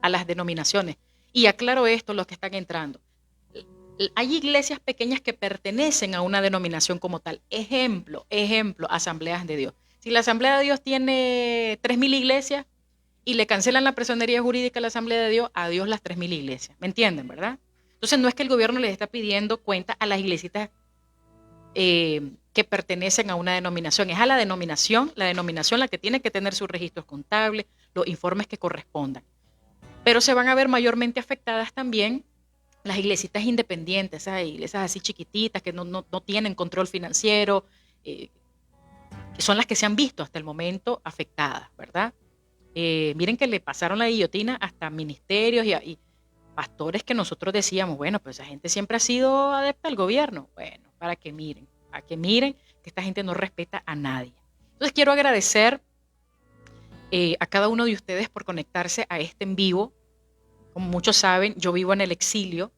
a las denominaciones. Y aclaro esto, los que están entrando. Hay iglesias pequeñas que pertenecen a una denominación como tal. Ejemplo, Asambleas de Dios. Si la Asamblea de Dios tiene 3,000 iglesias y le cancelan la personería jurídica a la Asamblea de Dios, adiós las 3,000 iglesias. ¿Me entienden, verdad? Entonces no es que el gobierno les está pidiendo cuenta a las iglesitas que pertenecen a una denominación. Es a la denominación la que tiene que tener sus registros contables, los informes que correspondan. Pero se van a ver mayormente afectadas también las iglesitas independientes, esas iglesias así chiquititas que no tienen control financiero, que son las que se han visto hasta el momento afectadas, ¿verdad? Miren que le pasaron la guillotina hasta ministerios y pastores que nosotros decíamos, bueno, pues esa gente siempre ha sido adepta al gobierno. Bueno, para que miren, a que miren que esta gente no respeta a nadie. Entonces quiero agradecer a cada uno de ustedes por conectarse a este en vivo. Como muchos saben, yo vivo en el exilio,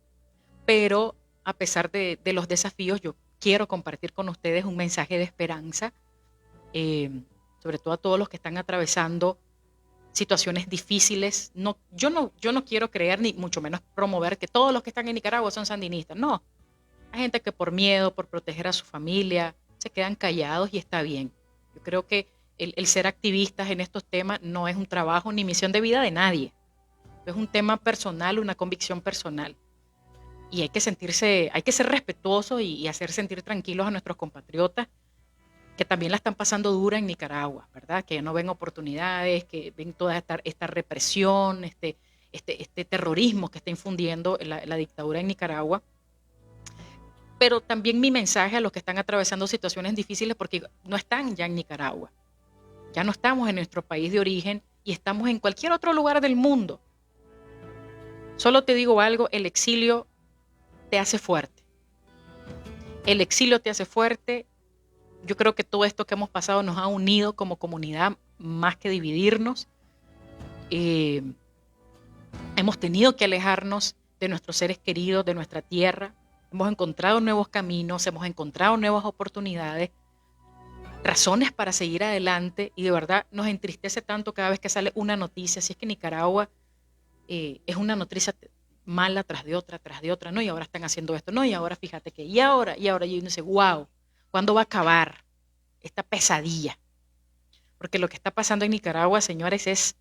pero a pesar de los desafíos, yo quiero compartir con ustedes un mensaje de esperanza, eh, sobre todo a todos los que están atravesando situaciones difíciles. No, yo no quiero creer ni mucho menos promover que todos los que están en Nicaragua son sandinistas. No, hay gente que por miedo, por proteger a su familia, se quedan callados y está bien. Yo creo que el ser activistas en estos temas no es un trabajo ni misión de vida de nadie. Es un tema personal, una convicción personal. Y hay que ser respetuosos y hacer sentir tranquilos a nuestros compatriotas que también la están pasando dura en Nicaragua, ¿verdad? Que no ven oportunidades, que ven toda esta represión, este terrorismo que está infundiendo la dictadura en Nicaragua. Pero también mi mensaje a los que están atravesando situaciones difíciles, porque no están ya en Nicaragua, ya no estamos en nuestro país de origen y estamos en cualquier otro lugar del mundo. Solo te digo algo, el exilio te hace fuerte. El exilio te hace fuerte. Yo creo que todo esto que hemos pasado nos ha unido como comunidad más que dividirnos. Hemos tenido que alejarnos de nuestros seres queridos, de nuestra tierra. Hemos encontrado nuevos caminos, hemos encontrado nuevas oportunidades, razones para seguir adelante, y de verdad nos entristece tanto cada vez que sale una noticia. Si es que Nicaragua es una noticia mala tras de otra, no, y ahora están haciendo esto, no, y ahora fíjate que, y ahora, y uno dice, wow, ¿cuándo va a acabar esta pesadilla? Porque lo que está pasando en Nicaragua, señores, es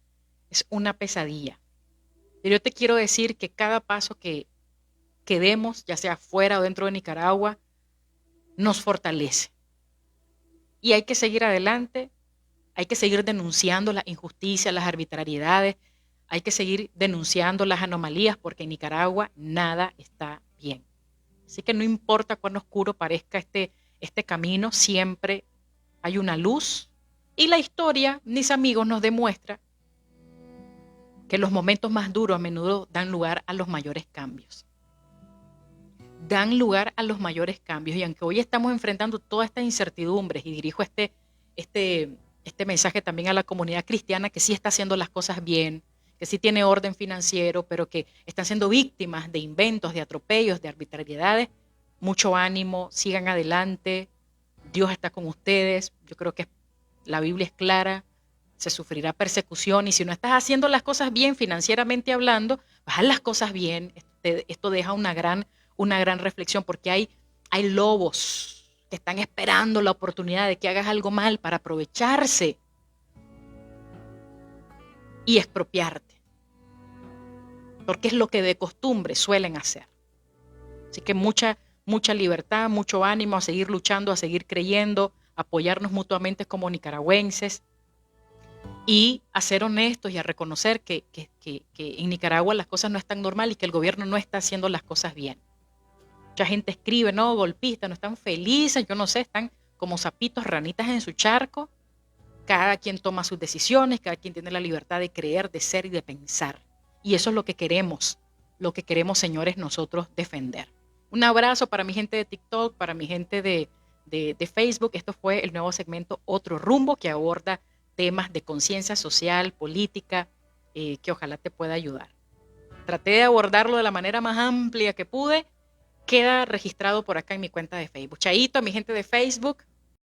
una pesadilla. Pero yo te quiero decir que cada paso que demos, ya sea fuera o dentro de Nicaragua, nos fortalece. Y hay que seguir adelante, hay que seguir denunciando las injusticias, las arbitrariedades, hay que seguir denunciando las anomalías, porque en Nicaragua nada está bien. Así que no importa cuán oscuro parezca este camino, siempre hay una luz. Y la historia, mis amigos, nos demuestra que los momentos más duros a menudo dan lugar a los mayores cambios. Dan lugar a los mayores cambios. Y aunque hoy estamos enfrentando todas estas incertidumbres, y dirijo este mensaje también a la comunidad cristiana que sí está haciendo las cosas bien, que sí tiene orden financiero, pero que están siendo víctimas de inventos, de atropellos, de arbitrariedades, mucho ánimo, sigan adelante, Dios está con ustedes. Yo creo que la Biblia es clara, se sufrirá persecución, y si no estás haciendo las cosas bien financieramente hablando, haz las cosas bien. Esto deja una gran reflexión, porque hay lobos que están esperando la oportunidad de que hagas algo mal para aprovecharse y expropiarte, porque es lo que de costumbre suelen hacer. Así que mucha libertad, mucho ánimo a seguir luchando, a seguir creyendo, apoyarnos mutuamente como nicaragüenses, y a ser honestos y a reconocer que en Nicaragua las cosas no están normal y que el gobierno no está haciendo las cosas bien. Mucha gente escribe, no, golpistas, no están felices, yo no sé, están como sapitos, ranitas en su charco. Cada quien toma sus decisiones, cada quien tiene la libertad de creer, de ser y de pensar. Y eso es lo que queremos, señores, nosotros defender. Un abrazo para mi gente de TikTok, para mi gente de Facebook. Esto fue el nuevo segmento Otro Rumbo, que aborda temas de conciencia social, política, que ojalá te pueda ayudar. Traté de abordarlo de la manera más amplia que pude. Queda registrado por acá en mi cuenta de Facebook. Chaito a mi gente de Facebook.